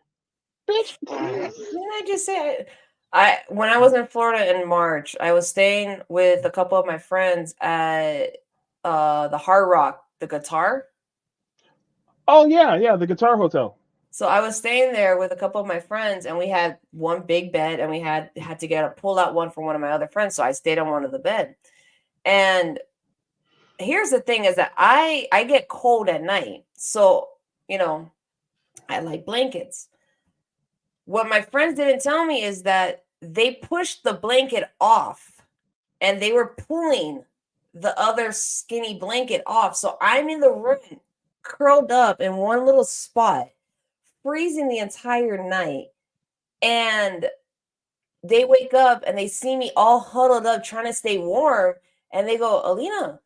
bitch? Didn't I just say I when I was in Florida in March, I was staying with a couple of my friends at the Hard Rock, the guitar. Oh yeah, the Guitar Hotel. So I was staying there with a couple of my friends, and we had one big bed, and we had to pull out one for one of my other friends. So I stayed on one of the bed. And here's the thing: is that I get cold at night, so I like blankets. What my friends didn't tell me is that they pushed the blanket off, and they were pulling the other skinny blanket off. So I'm in the room, curled up in one little spot, freezing the entire night. And they wake up and they see me all huddled up trying to stay warm. And they go, Alina,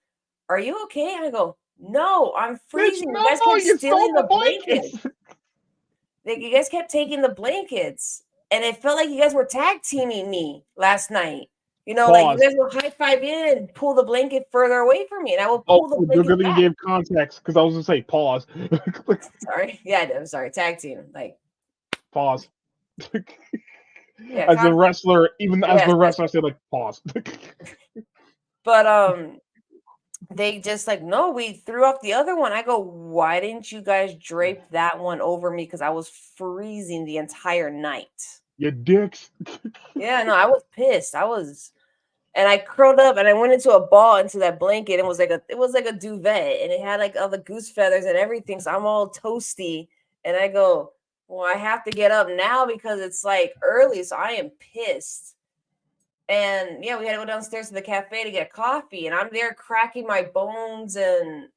are you okay? And I go, no, I'm Bitch, freezing. You guys no, kept you stole stealing the the blankets. blankets. You guys kept taking the blankets. And it felt like you guys were tag teaming me last night. Like you Pause. guys will high five in and pull the blanket further away from me. And I will Oh, pull the you're blanket gonna back. give context because I was gonna say pause. Sorry. Yeah, I did. I'm sorry. Tag team. Like, Pause. yeah, As the context. wrestler, even as Yes, the yes. wrestler, I said like pause. But they just like, no, we threw off the other one. I go, why didn't you guys drape that one over me? Because I was freezing the entire night. You dicks. Yeah, no, I was pissed. And I curled up and I went into a ball into that blanket. It was like a duvet, and it had like all the goose feathers and everything. So I'm all toasty. And I go, well, I have to get up now because it's like early. So I am pissed. And yeah, we had to go downstairs to the cafe to get coffee. And I'm there cracking my bones and,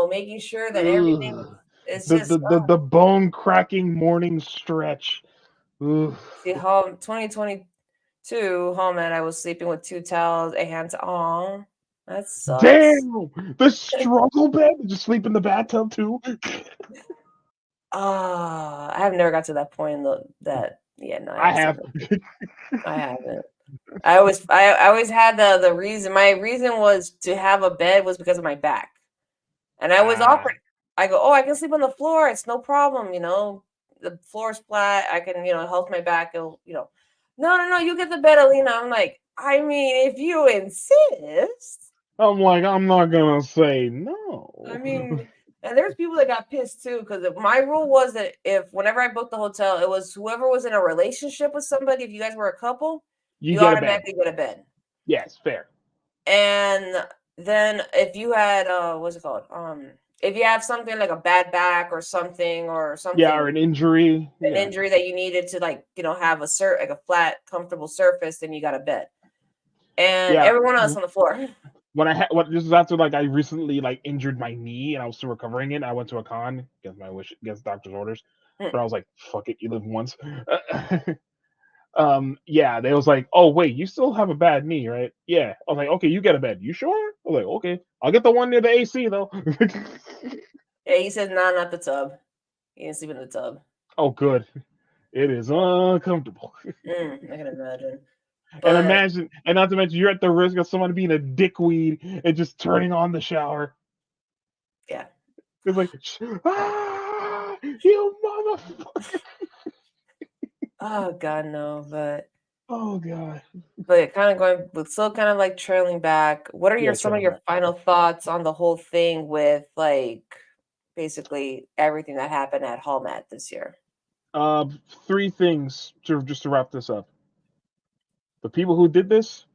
making sure that everything Ugh. is The, just, the the the bone cracking morning stretch. Ugh. see, home 2022, Holmat, I was sleeping with two towels, a hand to, aw, that sucks. Damn, the struggle bed. Did you sleep in the bathtub too? I have never got to that point in yeah, no, I I haven't seen have. it. I haven't. I always had the reason. My reason was to have a bed was because of my back. And I always Ah, offered. I go, oh, I can sleep on the floor. It's no problem. The floor's flat. I can, help my back. No, you get the bed, Alina. I'm like, I mean, if you insist. I'm like, I'm not gonna say I no. mean, and there's people that got pissed too because my rule was that if whenever I booked the hotel, it was whoever was in a relationship with somebody. If you guys were a couple, You you get a bed. automatically get a bed. Yes, fair. And then if you had what's it called? If you have something like a bad back or something Yeah, or an injury. an Yeah. injury that you needed to have like a flat, comfortable surface, then you got a bed. And Yeah. everyone else on the floor. When I had this is after like I recently like injured my knee and I was still recovering it. I went to a con against my wish, against doctor's orders. But I was like, fuck it, you live once. Yeah, they was like, oh wait, you still have a bad knee, right? Yeah. I was like, okay, you get a bed. You sure? I was like, okay, I'll get the one near the AC though. Yeah, he says, nah, not the tub. He didn't sleep in the tub. Oh, good. It is uncomfortable. I can imagine. And But imagine, and not to mention, you're at the risk of someone being a dickweed and just turning on the shower. yeah. It's like, you motherfucker. Oh God, no. Oh god. But kind of going, but still kind of like trailing back. What are Yeah, some of trailing your back. final thoughts on the whole thing with like basically everything that happened at Holmat this year? Uh, Three things to just to wrap this up. The people who did this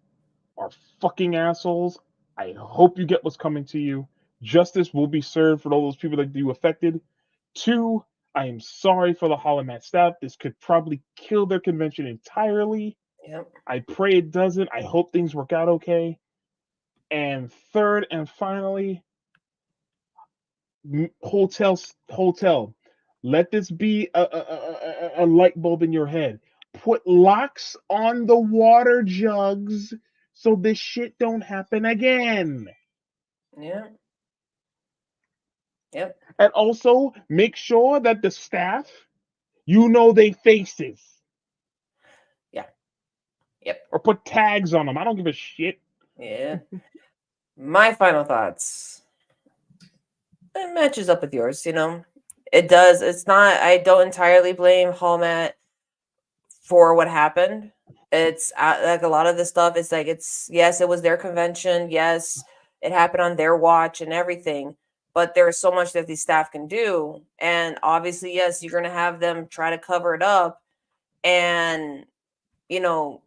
are fucking assholes. I hope you get what's coming to you. Justice will be served for all those people that you affected. Two, I am sorry for the Hollomat staff. This could probably kill their convention entirely. Yep. I pray it doesn't. I hope things work out okay. And third and finally, hotel. Let this be a light bulb in your head. Put locks on the water jugs so this shit don't happen again. Yeah. Yep. And also make sure that the staff, they faces. Yeah. Yep. Or put tags on them. I don't give a shit. Yeah. My final thoughts. It matches up with yours, It does. It's not, I don't entirely blame Holmat for what happened. It's like a lot of this stuff. It's like, yes, it was their convention. Yes, it happened on their watch and everything. But there's so much that these staff can do. And obviously, yes, you're going to have them try to cover it up. And, you know,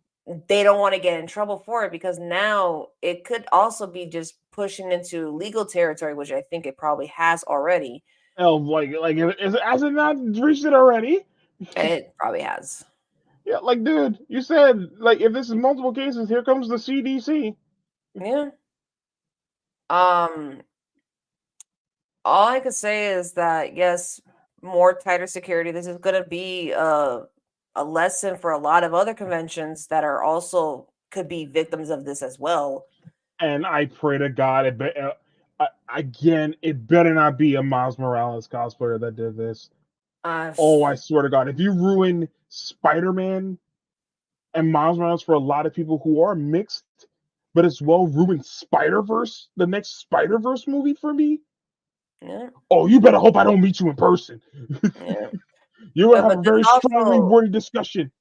they don't want to get in trouble for it because now it could also be just pushing into legal territory, which I think it probably has already. Oh, like has it not reached it already? It probably has. Yeah, like dude, you said like if this is multiple cases, here comes the CDC. Yeah. Um, all I could say is that yes, more tighter security. This is going to be a lesson for a lot of other conventions that are also could be victims of this as well. And I pray to God, again, it better not be a Miles Morales cosplayer that did this. Uh, Oh, I swear to God, if you ruin Spider-Man and Miles Morales for a lot of people who are mixed, but as well ruin Spider-Verse, the next Spider-Verse movie for me. yeah, Oh, you better hope I don't meet you in person. yeah. You're gonna have But a this very strongly also worded discussion.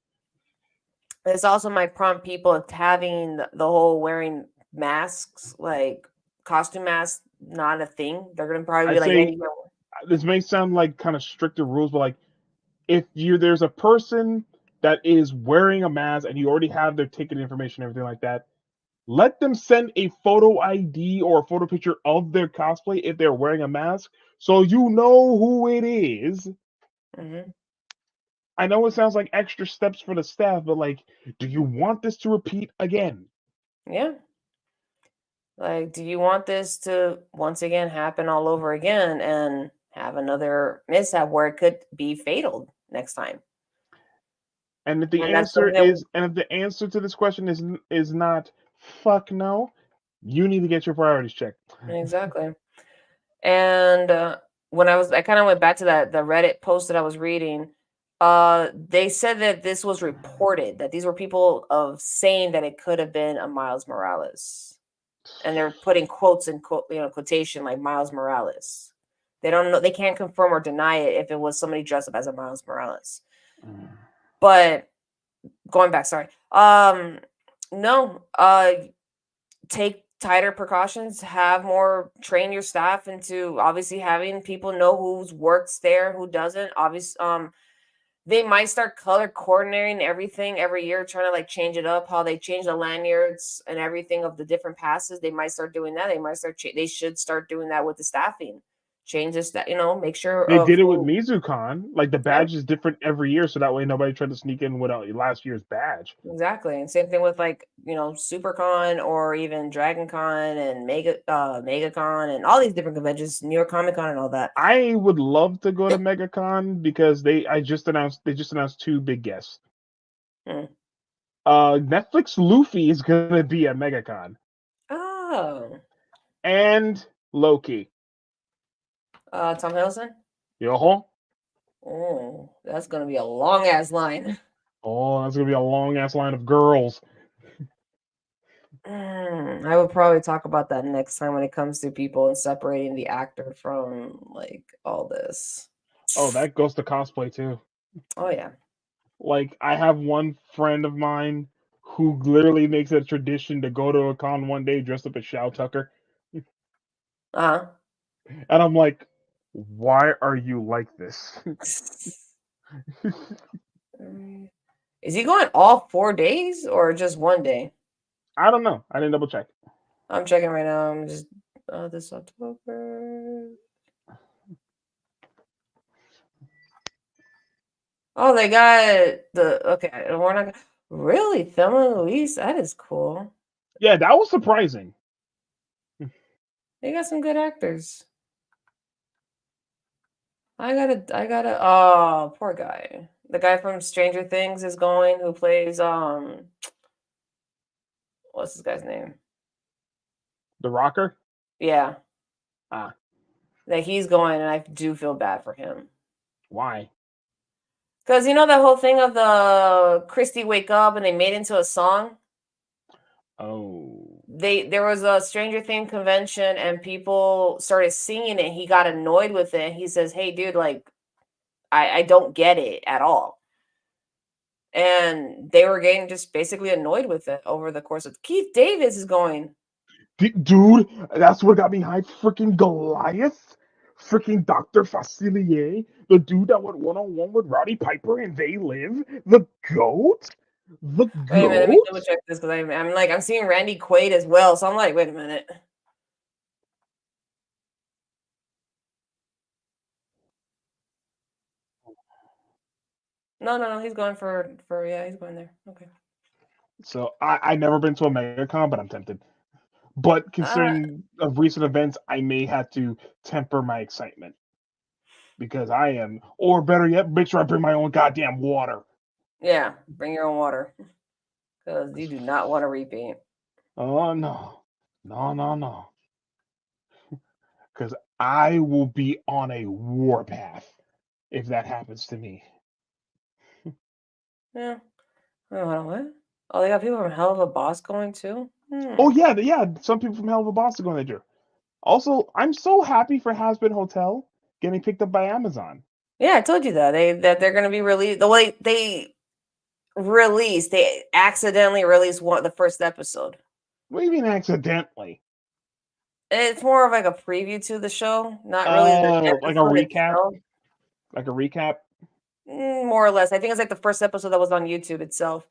this also might prompt people of having the whole wearing masks, like costume masks, not a thing. They're gonna probably I be like, "Hey, say you know, this may sound like kind of stricter rules, but like if there's a person that is wearing a mask and you already have their ticket information, everything like that, let them send a photo ID or a photo picture of their cosplay if they're wearing a mask, so you know who it is. mhm, I know it sounds like extra steps for the staff, but like, do you want this to repeat again? yeah." Like, do you want this to once again happen all over again and have another mishap where it could be fatal next time? And if the And that's answer something that is, and if the answer to this question is not fuck no, you need to get your priorities checked. exactly. And when I kind of went back to that the Reddit post that I was reading. They said that this was reported that these were people of saying that it could have been a Miles Morales, and they're putting quotes in quotation like Miles Morales. They don't know. They can't confirm or deny it if it was somebody dressed up as a Miles Morales. But going back, sorry. No. Take tighter precautions, have more train your staff into obviously having people know who's works there, who doesn't. Obviously, they might start color coordinating everything every year, trying to like change it up. How they change the lanyards and everything of the different passes, they might start doing that. They might start. They should start doing that with the staffing. Change this, that make sure They of did it with who. MizuCon. Like the Yeah, badge is different every year, so that way nobody tried to sneak in without last year's badge. exactly. And same thing with like SuperCon or even DragonCon and MegaCon and all these different conventions, New York Comic Con and all that. I would love to go to MegaCon because they just announced two big guests. Hmm. Netflix Luffy is gonna be at MegaCon Oh, and Loki. Tom Hiddleston. Yo, Oh, that's gonna be a long ass line. oh, that's gonna be a long ass line of girls. I would probably talk about that next time when it comes to people and separating the actor from like all this. Oh, that goes to cosplay too. Oh yeah. Like I have one friend of mine who literally makes it a tradition to go to a con one day dressed up as Shao Tucker, Uh-huh. and I'm like, why are you like this? Is he going all 4 days or just one day? I don't know. I didn't double check. I'm checking right now. I'm just this October. Oh, they got the okay. We're not really Thelma and Louise. That is cool. Yeah, that was surprising. They got some good actors. I gotta. Oh, poor guy. The guy from Stranger Things is going. Who plays What's this guy's name? The Rocker. Yeah, Ah, that he's going, and I do feel bad for him. why? Because you know that whole thing of the Christy wake up and they made it into a song. Oh, There was a Stranger Things convention and people started singing it. He got annoyed with it. He says, "Hey, dude, like I don't get it at all." And they were getting just basically annoyed with it over the course of Keith Davis is going. Dude, that's what got me hyped. Freaking Goliath, freaking Dr. Facilier, the dude that went one on one with Roddy Piper and They Live, the GOAT, the Wait a minute, let me double GOAT. check this because I'm like I'm seeing Randy Quaid as well, so I'm like, wait a minute. No, he's going for yeah, he's going there. Okay. So I never been to a MegaCon, but I'm tempted. But Uh, considering of recent events, I may have to temper my excitement because I am, or better yet, make sure I bring my own goddamn water. yeah, bring your own water because you do not want to repeat. Oh no, no, because I will be on a warpath if that happens to me. Yeah. Oh, what? Oh, they got people from Hell of a Boss going too. Oh yeah, yeah. Some people from Hell of a Boss are going there. Also, I'm so happy for Hazbin Hotel getting picked up by Amazon. Yeah, I told you that they're going to be released. The way they accidentally released the first episode. What do you mean accidentally? It's more of like a preview to the show, not really the Like a episode recap, itself. like a recap. More or less. I think it's like the first episode that was on YouTube itself.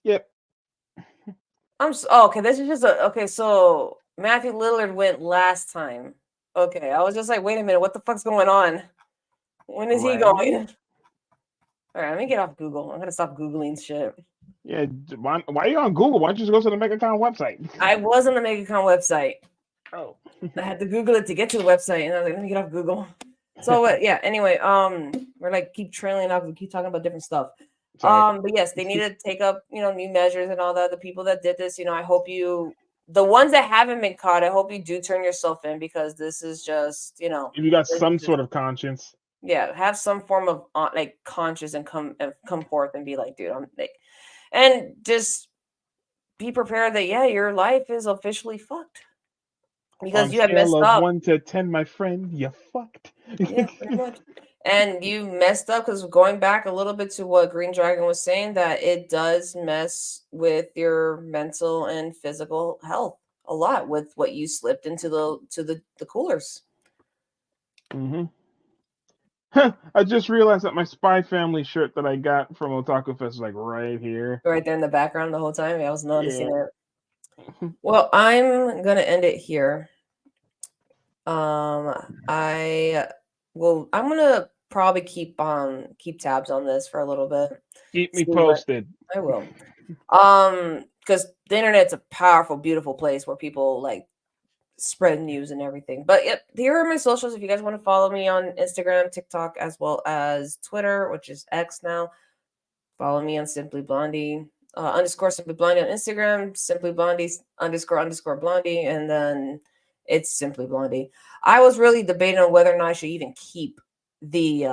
Yep. Okay, this is just okay, so Matthew Lillard went last time. Okay, I was just like, wait a minute, what the fuck's going on? When is he Right. going? All right, let me get off Google. I'm gonna stop Googling shit. Yeah. Why are you on Google? Why don't you just go to the MegaCon website? I was on the MegaCon website. Oh. I had to Google it to get to the website, and I was like, let me get off Google. So yeah, anyway, we're like keep trailing off, we keep talking about different stuff. Sorry. But yes, they need to take up, new measures and all that. The people that did this, I hope the ones that haven't been caught, I hope you do turn yourself in because this is just, If you got this some is just, sort of conscience. yeah, have some form of like conscious and come forth and be like, dude, I'm like, and just be prepared that yeah, your life is officially fucked On because a you have scale messed of up. 1 to 10, my friend, you fucked. Yeah, pretty much. And you messed up because going back a little bit to what Green Dragon was saying, that it does mess with your mental and physical health a lot with what you slipped into the coolers. hmm I just realized that my Spy Family shirt that I got from Otaku Fest is like right here. Right there in the background the whole time. Yeah, I was noticing Yeah. it. Well, I'm gonna end it here. I I'm gonna probably keep tabs on this for a little bit. Keep me See what posted. I will. Because the internet's a powerful, beautiful place where people like spread news and everything. But yep, here are my socials. If you guys want to follow me on Instagram, TikTok, as well as Twitter, which is X now, follow me on Simply Blondie. Underscore Simply Blondie on Instagram, Simply Blondie underscore Blondie, and then it's Simply Blondie. I was really debating on whether or not I should even keep The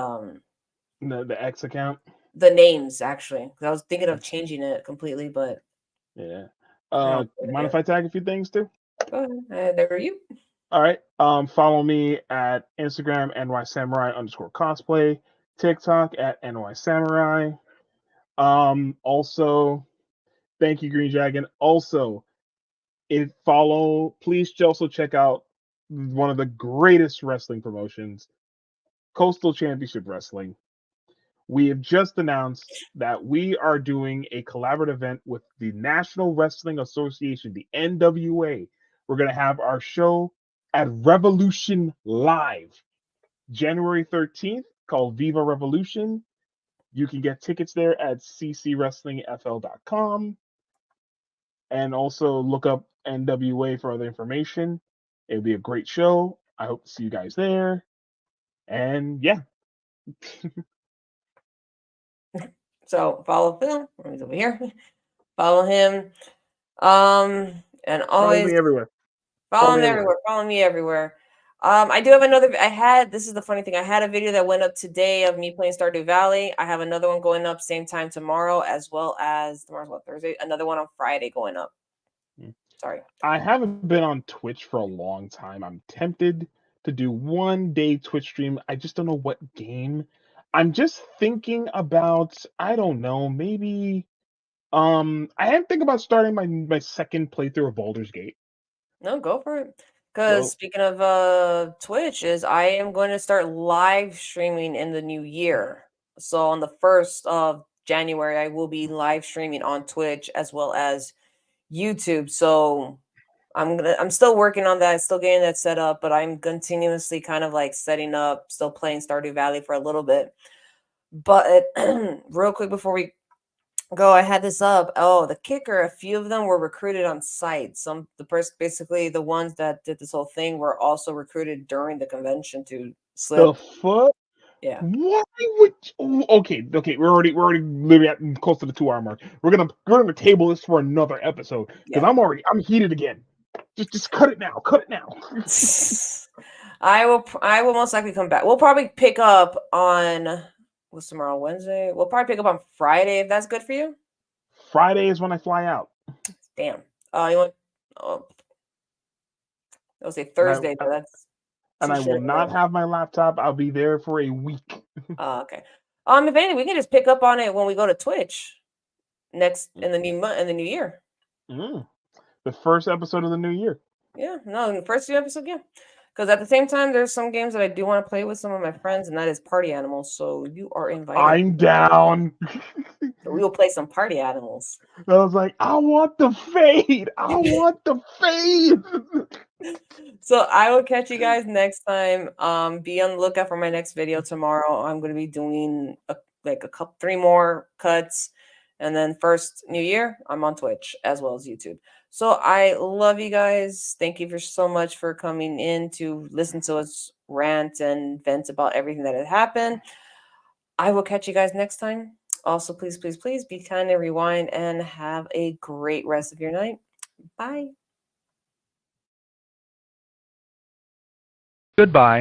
X account. the names actually, because I was thinking of changing it completely, but Yeah. I don't Mind if I tag a few things too? go ahead. There are you. All right. Follow me at Instagram NYSamurai_cosplay, TikTok at NYSamurai. Also, thank you, Green Dragon. Also, please also check out one of the greatest wrestling promotions, Coastal Championship Wrestling. We have just announced that we are doing a collaborative event with the National Wrestling Association, the NWA. We're going to have our show at Revolution Live, January 13th, called Viva Revolution. You can get tickets there at ccwrestlingfl.com and also look up NWA for other information. It'll be a great show. I hope to see you guys there. And yeah. So follow Phil. He's over here. Follow him. And Follow always me everywhere. follow him everywhere. Follow me everywhere. I do have another. This is the funny thing. I had a video that went up today of me playing Stardew Valley. I have another one going up same time tomorrow, as well as tomorrow's what, Thursday. Another one on Friday going up. Sorry. I haven't been on Twitch for a long time. I'm tempted to do one day Twitch stream. I just don't know what game. I'm just thinking about, I don't know, maybe I am thinking about starting my second playthrough of Baldur's Gate. No, go for it. Because So speaking of Twitch, is I am going to start live streaming in the new year. So on the 1st of January, I will be live streaming on Twitch as well as YouTube. So I'm still working on that, still getting that set up, but I'm continuously kind of like setting up, still playing Stardew Valley for a little bit. But real quick before we go, I had this up. Oh, the kicker, a few of them were recruited on site. Basically the ones that did this whole thing were also recruited during the convention to slip. the fuck? Yeah. Why would okay, we're already literally at close to the 2 hour mark. We're gonna table this for another episode because Yeah. I'm heated again. Just cut it now. Cut it now. I will most likely come back. We'll probably pick up on what's tomorrow, Wednesday. We'll probably pick up on Friday if that's good for you. Friday is when I fly out. Damn. You want I'll say And I, Thursday, but that's and too I will short of a not notice. have my laptop. I'll be there for a week. Okay. If anything, we can just pick up on it when we go to Twitch next in the new month in the new year. The first episode of the new year. Yeah, no, in the first few episodes, yeah. Because at the same time, there's some games that I do want to play with some of my friends, and that is Party Animals. So you are invited. I'm down. So we will play some Party Animals. I was like, I want the fade. I want the fade. So I will catch you guys next time. Be on the lookout for my next video tomorrow. I'm going to be doing couple, 3 more cuts, and then first New Year, I'm on Twitch as well as YouTube. So I love you guys. Thank you for so much for coming in to listen to us rant and vent about everything that had happened. I will catch you guys next time. Also, please, please, please be kind and rewind and have a great rest of your night. Bye. Goodbye.